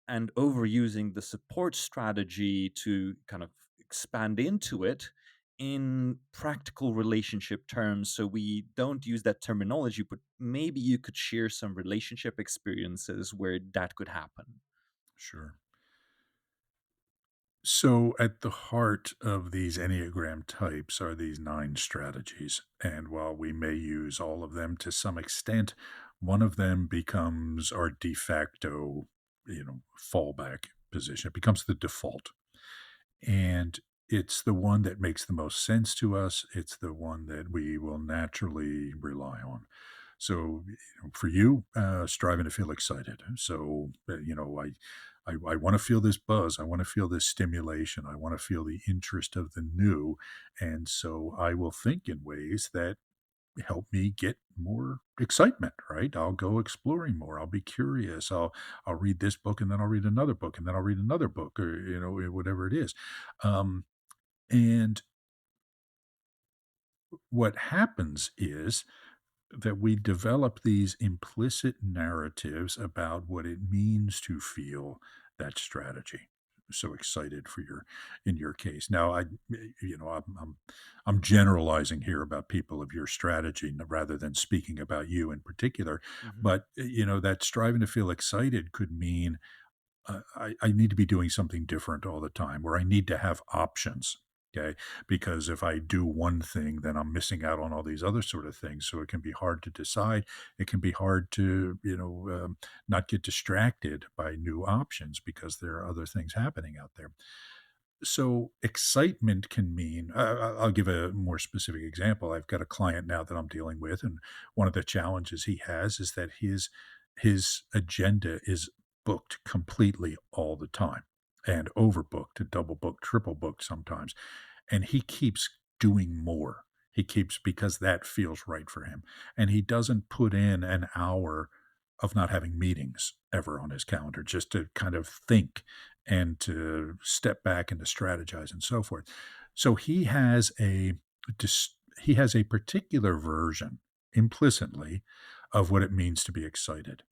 and overusing the support strategy to kind of expand into it in practical relationship terms, so we don't use that terminology, but maybe you could share some relationship experiences where that could happen. Sure. So, at the heart of these Enneagram types are these nine strategies. And while we may use all of them to some extent, one of them becomes our de facto, fallback position. It becomes the default. And it's the one that makes the most sense to us. It's the one that we will naturally rely on. So, for you, striving to feel excited. So, I want to feel this buzz. I want to feel this stimulation. I want to feel the interest of the new. And so I will think in ways that help me get more excitement, right? I'll go exploring more. I'll be curious. I'll read this book and then I'll read another book and then I'll read another book or whatever it is. Um, and what happens is that we develop these implicit narratives about what it means to feel that strategy. So excited for your in your case. Now, I'm generalizing here about people of your strategy rather than speaking about you in particular. Hmm. But that striving to feel excited could mean I need to be doing something different all the time, or I need to have options. Okay. Because if I do one thing, then I'm missing out on all these other sort of things. So it can be hard to decide. It can be hard to, not get distracted by new options because there are other things happening out there. So excitement can mean I'll give a more specific example. I've got a client now that I'm dealing with, and one of the challenges he has is that his agenda is booked completely all the time and overbooked, double booked, triple booked sometimes. And he keeps doing more. He keeps because that feels right for him. And he doesn't put in an hour of not having meetings ever on his calendar just to kind of think and to step back and to strategize and so forth. So dis- he has a particular version implicitly of what it means to be excited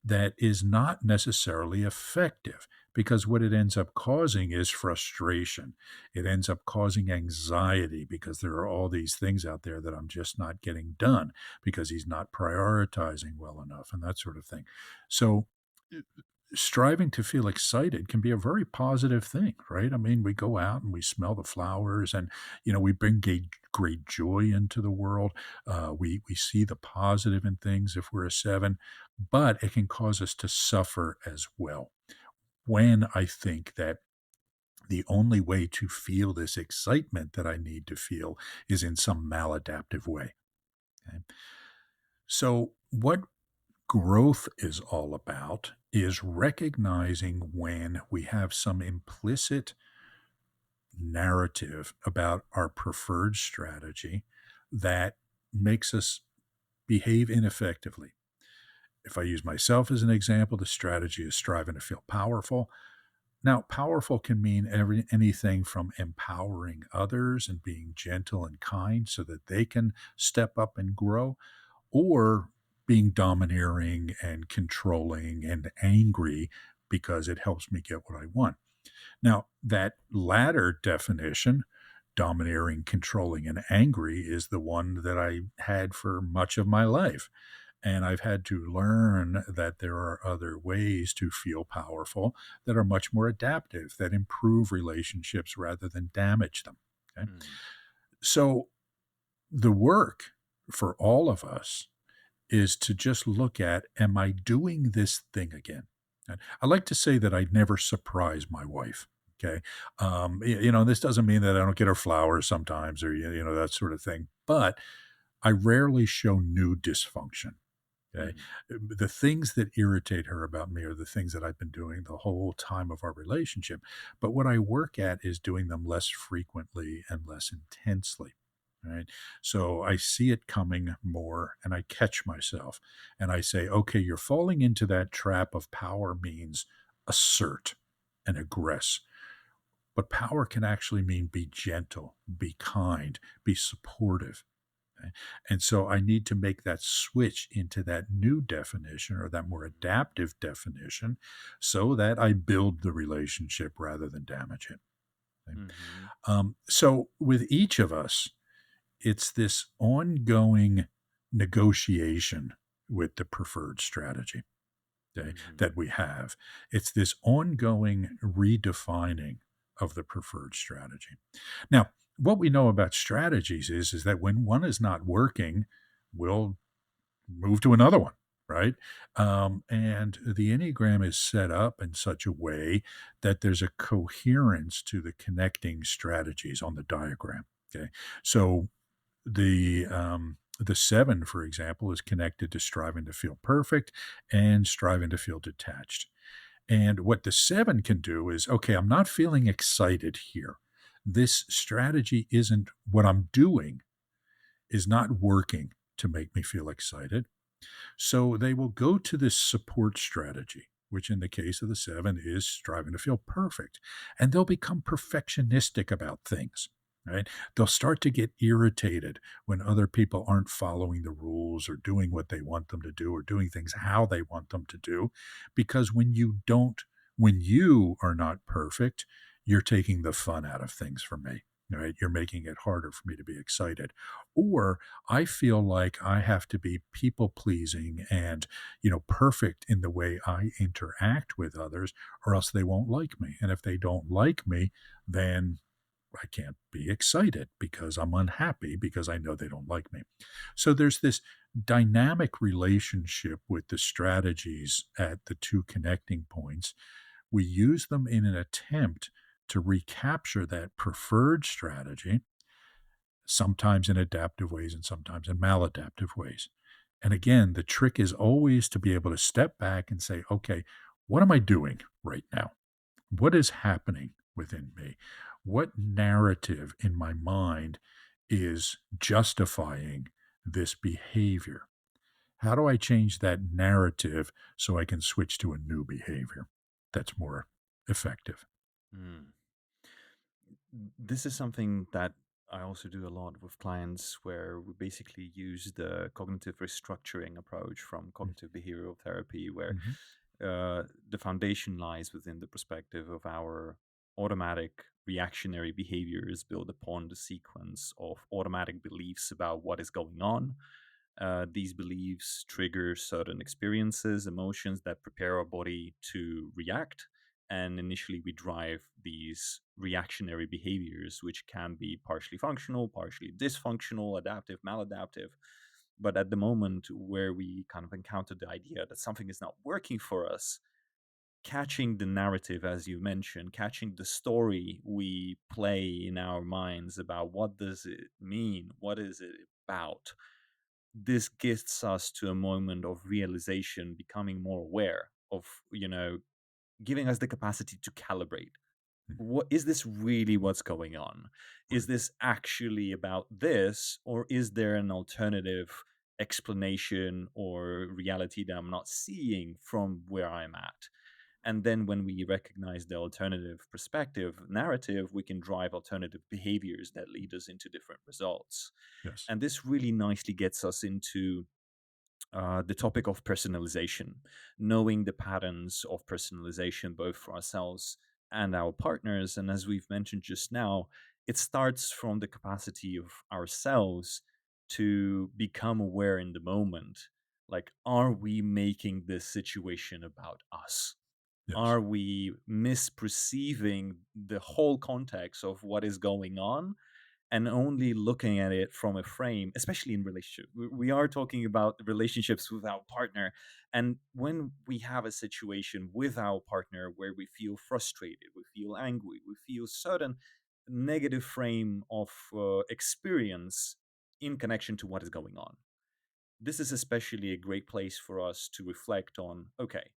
that is not necessarily effective because what it ends up causing is frustration. It ends up causing anxiety because there are all these things out there that I'm just not getting done because he's not prioritizing well enough and that sort of thing. So, uh, striving to feel excited can be a very positive thing, right? I mean, we go out and we smell the flowers and, we bring great joy into the world. We see the positive in things if we're a seven, but it can cause us to suffer as well. When I think that the only way to feel this excitement that I need to feel is in some maladaptive way. Okay? So, what growth is all about is recognizing when we have some implicit narrative about our preferred strategy that makes us behave ineffectively. If I use myself as an example, the strategy is striving to feel powerful. Now, powerful can mean anything from empowering others and being gentle and kind so that they can step up and grow, or being domineering and controlling and angry because it helps me get what I want. Now, that latter definition, domineering, controlling, and angry, is the one that I had for much of my life. And I've had to learn that there are other ways to feel powerful that are much more adaptive, that improve relationships rather than damage them. Okay? Mm. So the work for all of us is to just look at, am I doing this thing again? And I like to say that I never surprise my wife. Okay. This doesn't mean that I don't get her flowers sometimes or, that sort of thing, but I rarely show new dysfunction. Okay. Mm. The things that irritate her about me are the things that I've been doing the whole time of our relationship. But what I work at is doing them less frequently and less intensely. Right. So I see it coming more and I catch myself and I say, okay, you're falling into that trap of power means assert and aggress. But power can actually mean be gentle, be kind, be supportive. Okay? And so I need to make that switch into that new definition or that more adaptive definition so that I build the relationship rather than damage it. Hmm. So with each of us, it's this ongoing negotiation with the preferred strategy, okay, Hmm. that we have. It's this ongoing redefining of the preferred strategy. Now, what we know about strategies is that when one is not working, we'll move to another one, right? And the Enneagram is set up in such a way that there's a coherence to the connecting strategies on the diagram. Okay, so the seven, for example, is connected to striving to feel perfect and striving to feel detached. And what the seven can do is, okay, I'm not feeling excited here. This strategy isn't what I'm doing, is not working to make me feel excited. So they will go to this support strategy, which in the case of the seven is striving to feel perfect. And they'll become perfectionistic about things. Right? They'll start to get irritated when other people aren't following the rules or doing what they want them to do or doing things how they want them to do. Because when you are not perfect, you're taking the fun out of things for me. Right? You're making it harder for me to be excited. Or I feel like I have to be people pleasing and, perfect in the way I interact with others, or else they won't like me. And if they don't like me, then I can't be excited because I'm unhappy because I know they don't like me. So there's this dynamic relationship with the strategies at the two connecting points. We use them in an attempt to recapture that preferred strategy, sometimes in adaptive ways and sometimes in maladaptive ways. And again, the trick is always to be able to step back and say, okay, what am I doing right now? What is happening within me? What narrative in my mind is justifying this behavior? How do I change that narrative so I can switch to a new behavior that's more effective? Mm. This is something that I also do a lot with clients where we basically use the cognitive restructuring approach from cognitive behavioral therapy, where Mm-hmm. the foundation lies within the perspective of our automatic reactionary behaviors built upon the sequence of automatic beliefs about what is going on. These beliefs trigger certain experiences, emotions that prepare our body to react. And initially, we drive these reactionary behaviors, which can be partially functional, partially dysfunctional, adaptive, maladaptive. But at the moment where we kind of encounter the idea that something is not working for us, catching the narrative, as you mentioned, catching the story we play in our minds about what does it mean, what is it about, this gets us to a moment of realization, becoming more aware of, giving us the capacity to calibrate. What is this really what's going on? Is Right. this actually about this, or is there an alternative explanation or reality that I'm not seeing from where I'm at? And then when we recognize the alternative perspective narrative, we can drive alternative behaviors that lead us into different results. Yes. And this really nicely gets us into the topic of personalization, knowing the patterns of personalization both for ourselves and our partners. And as we've mentioned just now, it starts from the capacity of ourselves to become aware in the moment. Like, are we making this situation about us? Yes. Are we misperceiving the whole context of what is going on and only looking at it from a frame, especially in relationship? We are talking about relationships with our partner. And when we have a situation with our partner where we feel frustrated, we feel angry, we feel certain negative frame of experience in connection to what is going on, this is especially a great place for us to reflect on, okay,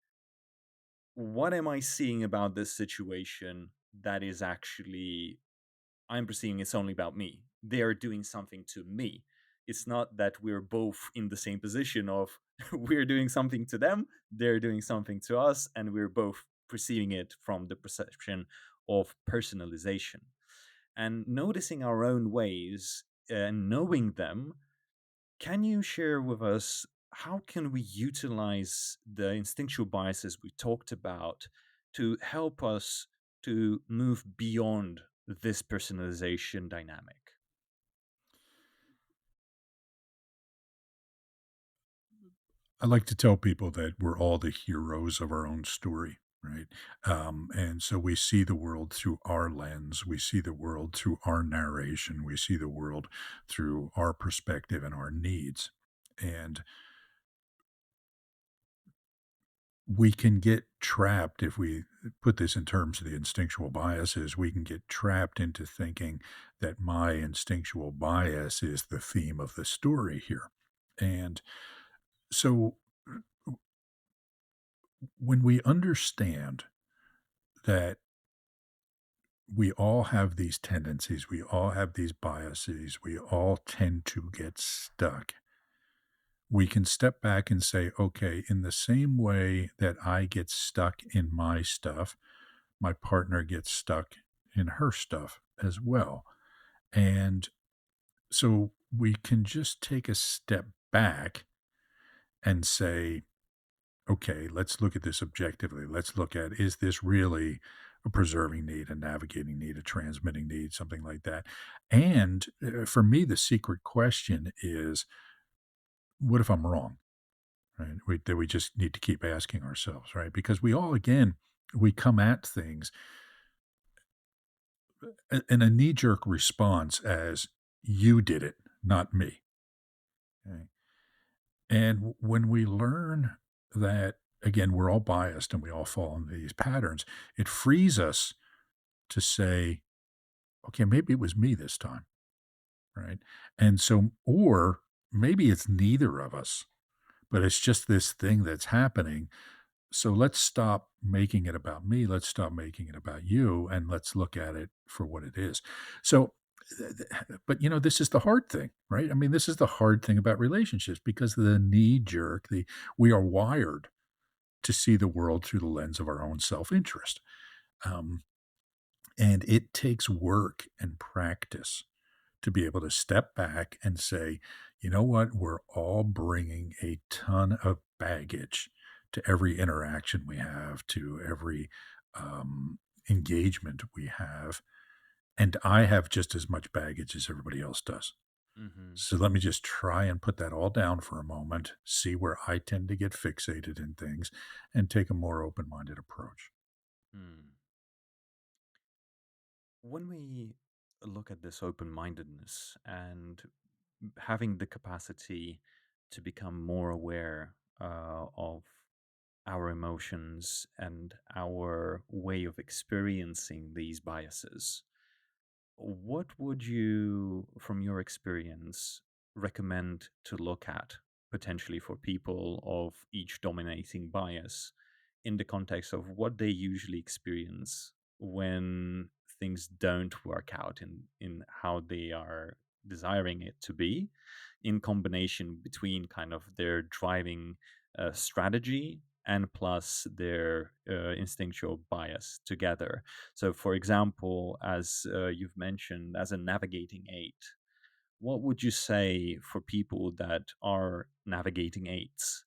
what am I seeing about this situation that is actually I'm perceiving it's only about me. They are doing something to me. It's not that we're both in the same position of we're doing something to them, they're doing something to us, and we're both perceiving it from the perception of personalization. And noticing our own ways and knowing them, can you share with us how can we utilize the instinctual biases we talked about to help us to move beyond this personalization dynamic? I like to tell people that we're all the heroes of our own story, right? And so we see the world through our lens. We see the world through our narration. We see the world through our perspective and our needs. And we can get trapped if we put this in terms of the instinctual biases. We can get trapped into thinking that my instinctual bias is the theme of the story here. And so when we understand that we all have these tendencies, we all have these biases, we all tend to get stuck. We can step back and say, okay, in the same way that I get stuck in my stuff, my partner gets stuck in her stuff as well. And so we can just take a step back and say, okay, let's look at this objectively. Let's look at, is this really a preserving need, a navigating need, a transmitting need, something like that? And for me, the secret question is, what if I'm wrong? Right? That we just need to keep asking ourselves, right? Because we all, again, we come at things in a knee jerk response as you did it, not me. Okay? And when we learn that, again, we're all biased and we all fall into these patterns, it frees us to say, okay, maybe it was me this time. Right. And so, or maybe it's neither of us, but it's just this thing that's happening. So let's stop making it about me. Let's stop making it about you. And let's look at it for what it is. So, but this is the hard thing, right? I mean, this is the hard thing about relationships because the knee jerk, we are wired to see the world through the lens of our own self interest. Um, and it takes work and practice to be able to step back and say, you know what, we're all bringing a ton of baggage to every interaction we have, to every um, engagement we have. And I have just as much baggage as everybody else does. Hmm. So let me just try and put that all down for a moment, see where I tend to get fixated in things, and take a more open minded approach. Hmm. When we look at this open mindedness and having the capacity to become more aware of our emotions and our way of experiencing these biases, what would you, from your experience, recommend to look at potentially for people of each dominating bias in the context of what they usually experience when things don't work out in how they are desiring it to be, in combination between kind of their driving strategy and plus their instinctual bias together? So, for example, as you've mentioned, as a navigating eight, what would you say for people that are navigating eights?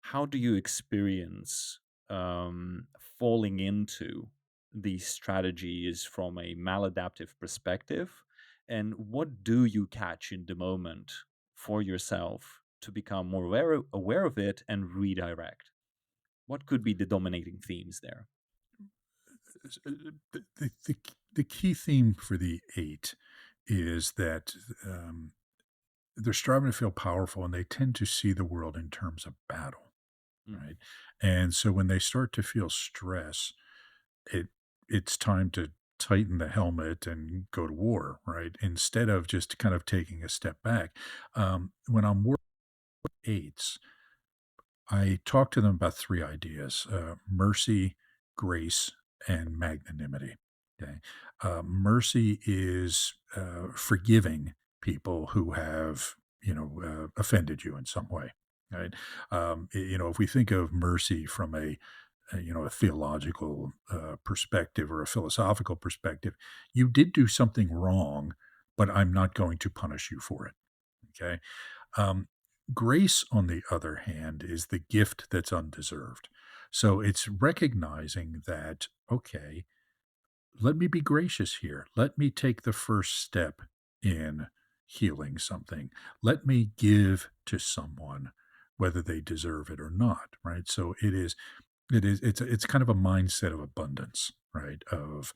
How do you experience falling into these strategies from a maladaptive perspective? And what do you catch in the moment for yourself to become more aware of it and redirect? What could be the dominating themes there? The key theme for the eight is that they're striving to feel powerful and they tend to see the world in terms of battle, Mm, right? And so when they start to feel stress, it it's time to tighten the helmet and go to war, right? Instead of just kind of taking a step back. When I'm working with eights, I talk to them about three ideas: mercy, grace, and magnanimity. Okay. Mercy is forgiving people who have, offended you in some way. Right. If we think of mercy from a theological perspective or a philosophical perspective, you did do something wrong, but I'm not going to punish you for it. Okay. Um, Grace, on the other hand, is the gift that's undeserved. So it's recognizing that, okay, let me be gracious here. Let me take the first step in healing something. Let me give to someone whether they deserve it or not, right? So it's kind of a mindset of abundance, right? Of,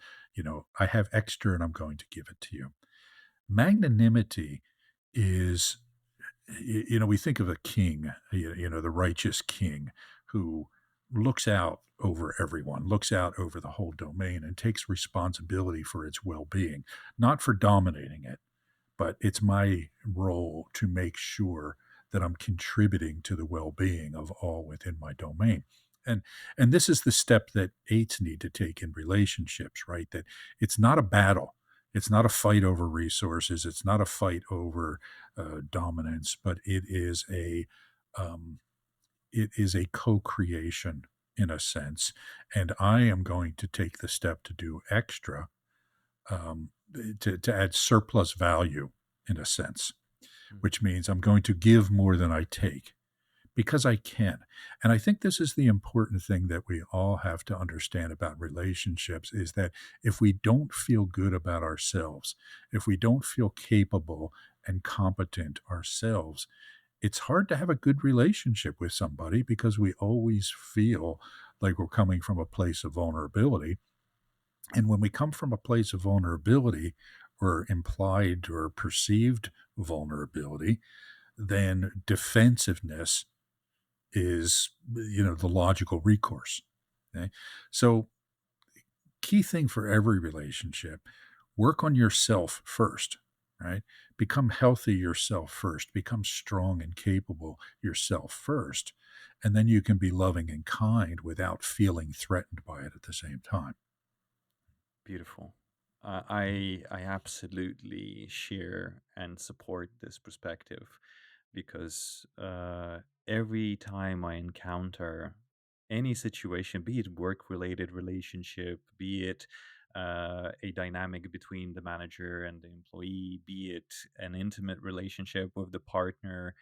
I have extra and I'm going to give it to you. Magnanimity is, we think of a king, the righteous king who looks out over everyone, looks out over the whole domain and takes responsibility for its well-being, not for dominating it, but it's my role to make sure that I'm contributing to the well-being of all within my domain. And and this is the step that eights need to take in relationships, right? That it's not a battle. It's not a fight over resources. It's not a fight over dominance, but um, it is a co-creation in a sense. And I am going to take the step to do extra, to add surplus value in a sense, Mm. which means I'm going to give more than I take because I can. And I think this is the important thing that we all have to understand about relationships is that if we don't feel good about ourselves, if we don't feel capable and competent ourselves, it's hard to have a good relationship with somebody because we always feel like we're coming from a place of vulnerability. And when we come from a place of vulnerability or implied or perceived vulnerability, then defensiveness is, the logical recourse. Okay. So, key thing for every relationship, work on yourself first, right? Become healthy yourself first, become strong and capable yourself first. And then you can be loving and kind without feeling threatened by it at the same time. Beautiful. I absolutely share and support this perspective because every time I encounter any situation, be it work related relationship, be it a dynamic between the manager and the employee, be it an intimate relationship with the partner,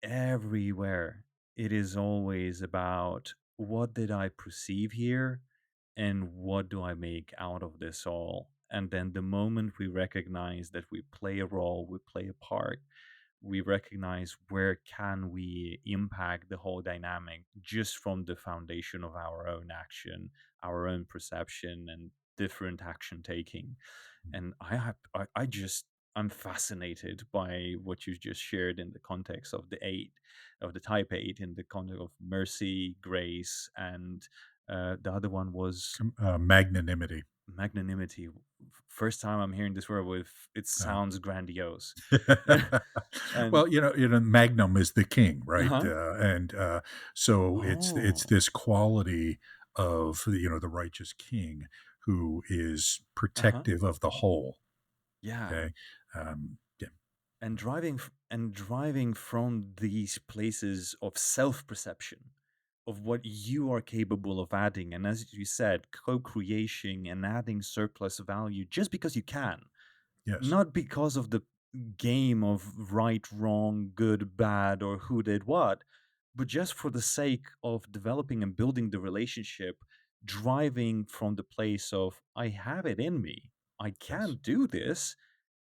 everywhere it is always about what did I perceive here and what do I make out of this all. And then the moment we recognize that we play a role, we play a part, we recognize where can we impact the whole dynamic just from the foundation of our own action, our own perception and different action taking. And I just I'm fascinated by what you just shared in the context of the eight, of the type eight, in the context of mercy, grace, and the other one was Magnanimity. magnanimity. First time I'm hearing this word with it Uh, sounds grandiose. And well, Magnum is the king, right? uh-huh. And so it's Oh. this quality of the righteous king who is Uh-huh. protective of the whole. Yeah. Okay, yeah, And driving from these places of self-perception of what you are capable of adding, and as you said, co-creating and adding surplus value just because you can, yes, not because of the game of right, wrong, good, bad, or who did what, but just for the sake of developing and building the relationship, driving from the place of I have it in me, I yes, can do this,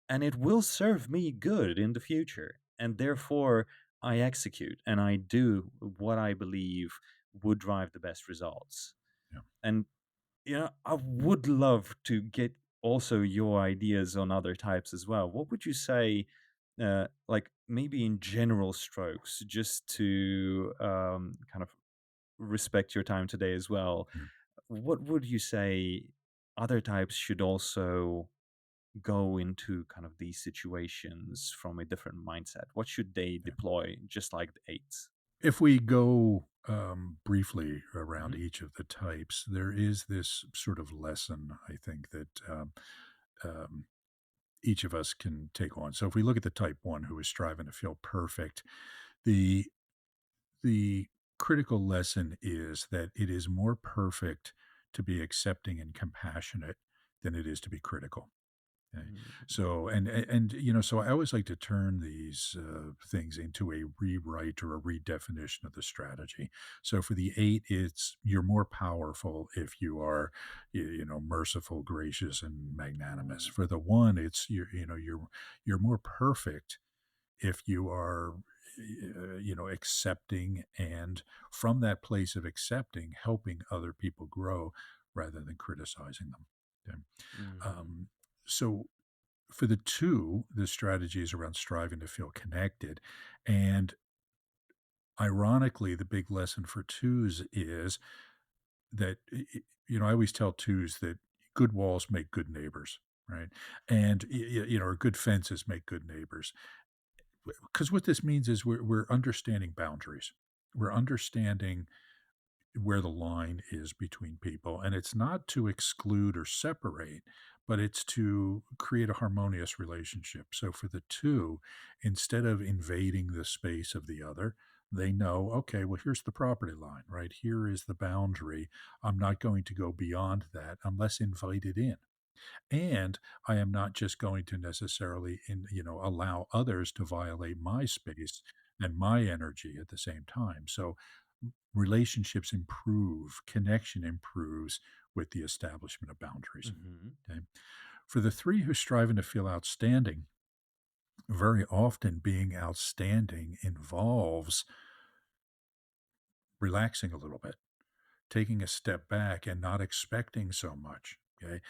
and it will serve me good in the future. And therefore, I execute and I do what I believe would drive the best results. yeah. And, I would love to get also your ideas on other types as well. What would you say, like maybe in general strokes, just to kind of respect your time today as well? Yeah. What would you say other types should also go into kind of these situations from a different mindset? What should they Yeah. deploy just like the eights? If we go briefly around Mhm. each of the types, there is this sort of lesson I think that um, each of us can take on. So if we look at the type one who is striving to feel perfect, the the critical lesson is that it is more perfect to be accepting and compassionate than it is to be critical. Okay. Mm, So, so I always like to turn these things into a rewrite or a redefinition of the strategy. So for the eight, it's you're more powerful if you are, merciful, gracious, and magnanimous. mm, For the one, it's you're more perfect if you are, accepting, and from that place of accepting, helping other people grow rather than criticizing them. Okay. mhm, Um, so for the two, the strategy is around striving to feel connected. And ironically, the big lesson for twos is that, I always tell twos that good walls make good neighbors, right? And, or good fences make good neighbors. Because what this means is we're understanding boundaries. We're understanding where the line is between people. And it's not to exclude or separate, but it's to create a harmonious relationship. So for the two, instead of invading the space of the other, they know, okay, well, here's the property line, right? Here is the boundary. I'm not going to go beyond that unless invited in. And I am not just going to necessarily allow others to violate my space and my energy at the same time. So relationships improve, connection improves with the establishment of boundaries. mhm, Okay. For the three who's striving to feel outstanding, very often being outstanding involves relaxing a little bit, taking a step back and not expecting so much. Okay.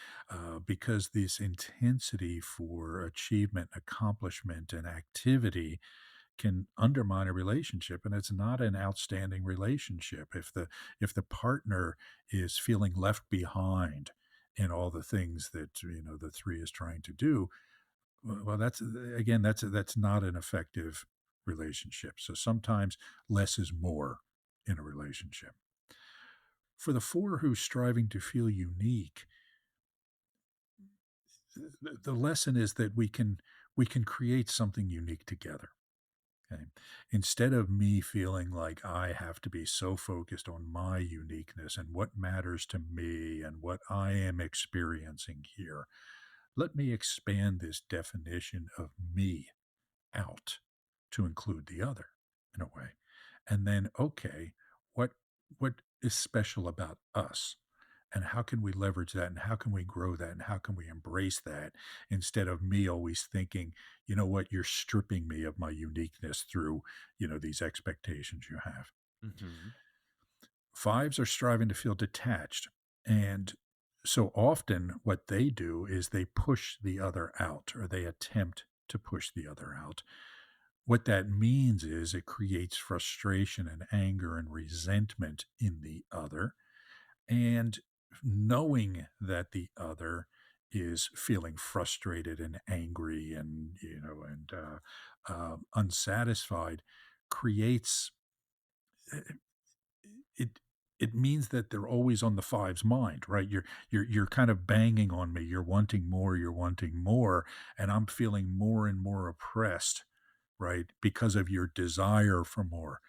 Because this intensity for achievement, accomplishment, and activity can undermine a relationship, and it's not an outstanding relationship if the partner is feeling left behind in all the things that the three is trying to do. Well, that's again, that's not an effective relationship. So sometimes less is more in a relationship. For the four who's striving to feel unique, the lesson is that we can create something unique together. Okay. Instead of me feeling like I have to be so focused on my uniqueness and what matters to me and what I am experiencing here, let me expand this definition of me out to include the other in a way. And then, okay, what what is special about us? And how can we leverage that? And how can we grow that? And how can we embrace that instead of me always thinking, you know what, you're stripping me of my uniqueness through, these expectations you have. mhm, Fives are striving to feel detached. And so often what they do is they push the other out or they attempt to push the other out. What that means is it creates frustration and anger and resentment in the other. And knowing that the other is feeling frustrated and angry and, unsatisfied creates it it means that they're always on the five's mind, right? You're kind of banging on me. You're wanting more, and I'm feeling more and more oppressed, right? Because of your desire for more.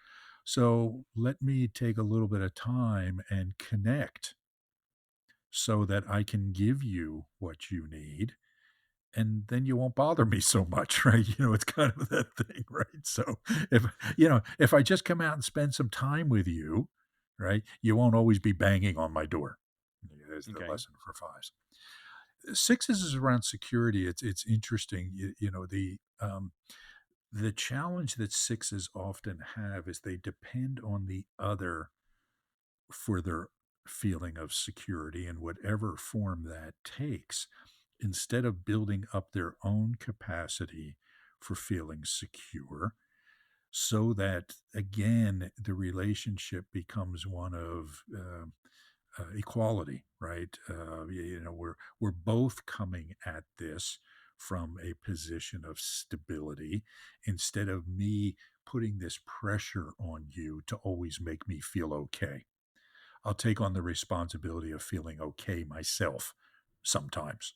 So let me take a little bit of time and connect so that I can give you what you need, and then you won't bother me so much, right? It's kind of that thing, right? So if I just come out and spend some time with you, right, you won't always be banging on my door. There's the okay, lesson for fives. Sixes is around security. It's interesting. The challenge that sixes often have is they depend on the other for their feeling of security in whatever form that takes, instead of building up their own capacity for feeling secure, so that again the relationship becomes one of equality, right? We're both coming at this from a position of stability instead of me putting this pressure on you to always make me feel okay. I'll take on the responsibility of feeling okay myself sometimes.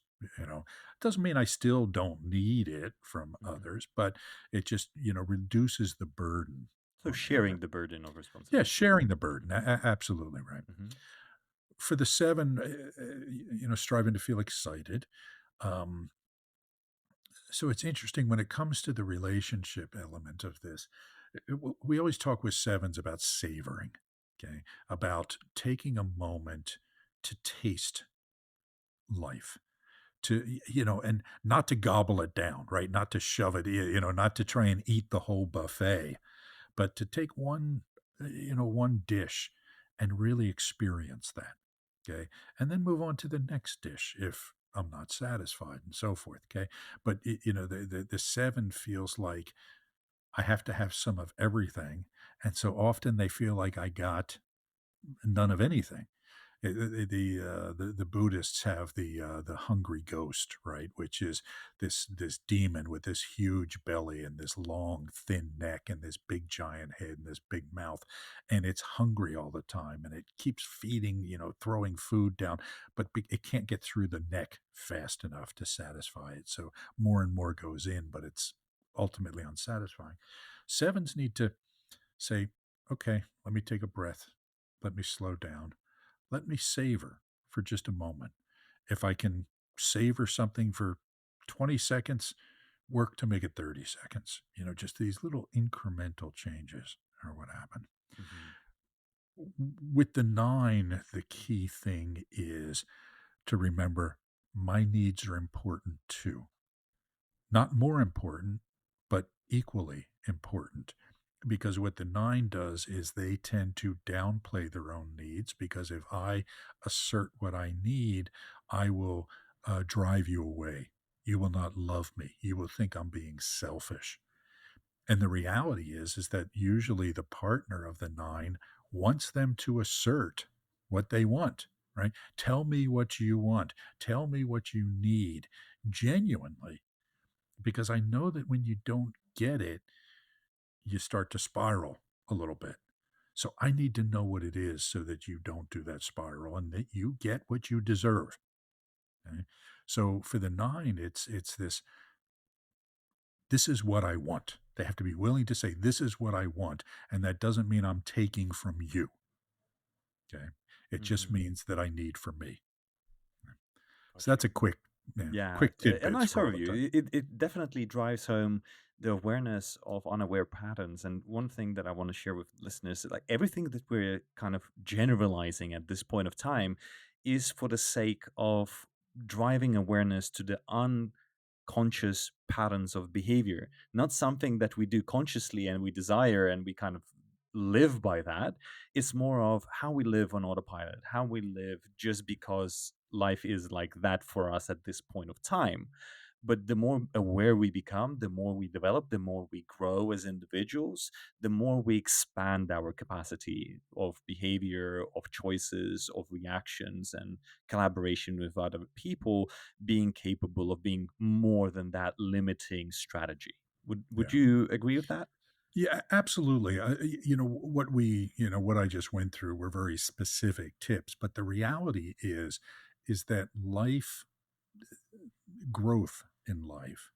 Doesn't mean I still don't need it from mhm. others, but it just, reduces the burden So on the other. sharing the burden of Yeah, responsibility. sharing the burden. Mhm, Absolutely right. mhm, For the seven, striving to feel excited. So it's interesting when it comes to the relationship element of this. We always talk with sevens about savoring, okay, about taking a moment to taste life, to and not to gobble it down, right? Not to shove it, not to try and eat the whole buffet, but to take one dish and really experience that, okay? And then move on to the next dish if I'm not satisfied and so forth, okay? But the 7 feels like I have to have some of everything, and so often they feel like I got none of anything. The Buddhists have the hungry ghost, right? Which is this demon with this huge belly and this long thin neck and this big giant head and this big mouth, and it's hungry all the time and it keeps feeding, throwing food down, but it can't get through the neck fast enough to satisfy it. So more and more goes in, but it's ultimately unsatisfying. Sevens need to say, okay, let me take a breath, let me slow down, let me savor for just a moment. If I can savor something for 20 seconds, work to make it 30 seconds. Just these little incremental changes are what happen. Hmm. With the 9, the key thing is to remember my needs are important too. Not more important, but equally important. Because what the 9 does is they tend to downplay their own needs, because if I assert what I need, I will drive you away. You will not love me. You will think I'm being selfish. And the reality is that usually the partner of the 9 wants them to assert what they want, right? Tell me what you want. Tell me what you need genuinely, because I know that when you don't get it, you start to spiral a little bit. So I need to know what it is so that you don't do that spiral and that you get what you deserve. Okay? So for the 9, it's this is what I want. They have to be willing to say, this is what I want. And that doesn't mean I'm taking from you. Okay. It just Hmm. means that I need for me. So Got that's you. a quick, Yeah, quick a tidbits nice for all the time. overview. It definitely drives home the awareness of unaware patterns. And one thing that I want to share with listeners, like everything that we're kind of generalizing at this point of time, is for the sake of driving awareness to the conscious patterns of behavior, not something that we do consciously and we desire and we kind of live by that. It's more of how we live on autopilot, how we live just because life is like that for us at this point of time. But the more aware we become, the more we develop, the more we grow as individuals, the more we expand our capacity of behavior, of choices, of reactions, and collaboration with other people, being capable of being more than that limiting strategy. Would Yeah. you agree with that? Yeah, absolutely. What I just went through were very specific tips, but the reality is that growth in life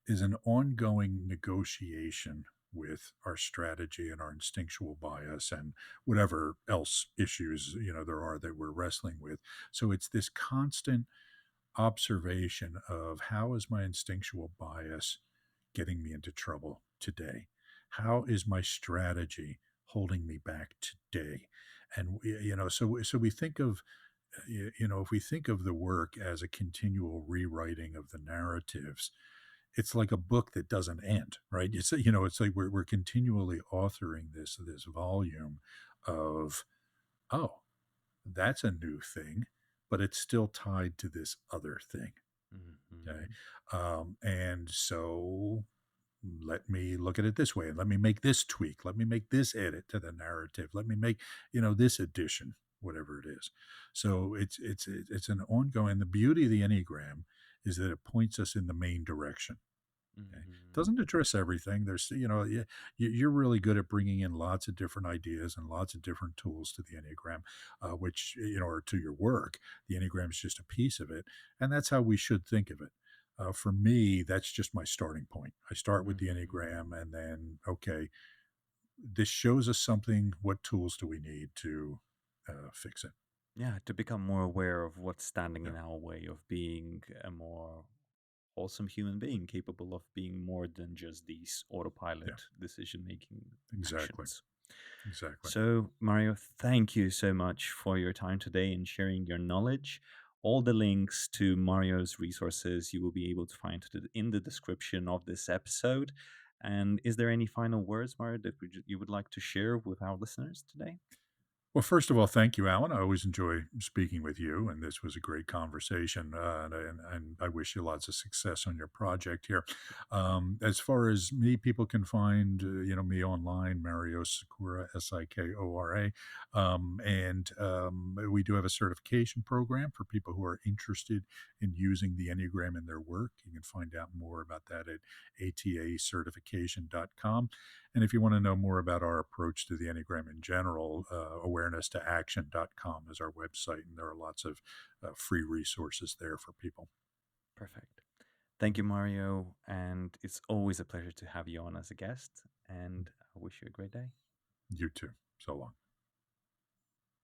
is an ongoing negotiation with our strategy and our instinctual bias and whatever else issues there are that we're wrestling with. So it's this constant observation of, how is my instinctual bias getting me into trouble today? How is my strategy holding me back today? And so we think of if we think of the work as a continual rewriting of the narratives, it's like a book that doesn't end, right? It's like we're continually authoring this volume of, oh, that's a new thing, but it's still tied to this other thing. Okay. Hmm. And so let me look at it this way, and let me make this tweak. Let me make this edit to the narrative. Let me make, this addition, whatever it is. So it's an ongoing. The beauty of the Enneagram is that it points us in the main direction. Okay. Hmm. Doesn't address everything. You're really good at bringing in lots of different ideas and lots of different tools to the Enneagram, which, or to your work. The Enneagram is just a piece of it. And that's how we should think of it. For me, that's just my starting point. I start with the Hmm. Enneagram and then, okay, this shows us something. What tools do we need to fix it? Yeah, to become more aware of what's standing Yeah. in our way of being a more awesome human being capable of being more than just these Yeah, autopilot decision making exactly. actions. Exactly. So, Mario, thank you so much for your time today and sharing your knowledge. All the links to Mario's resources you will be able to find in the description of this episode. And is there any final words, Mario, that you would like to share with our listeners today? Well, first of all, thank you, Alan. I always enjoy speaking with you, and this was a great conversation. And I wish you lots of success on your project here. As far as me, people can find me online, Mario Sikora, Sikora, and we do have a certification program for people who are interested in using the Enneagram in their work. You can find out more about that at atacertification.com. And if you want to know more about our approach to the Enneagram in general, awareness2action.com is our website, and there are lots of free resources there for people. Perfect. Thank you, Mario. And it's always a pleasure to have you on as a guest. And I wish you a great day. You too. So long.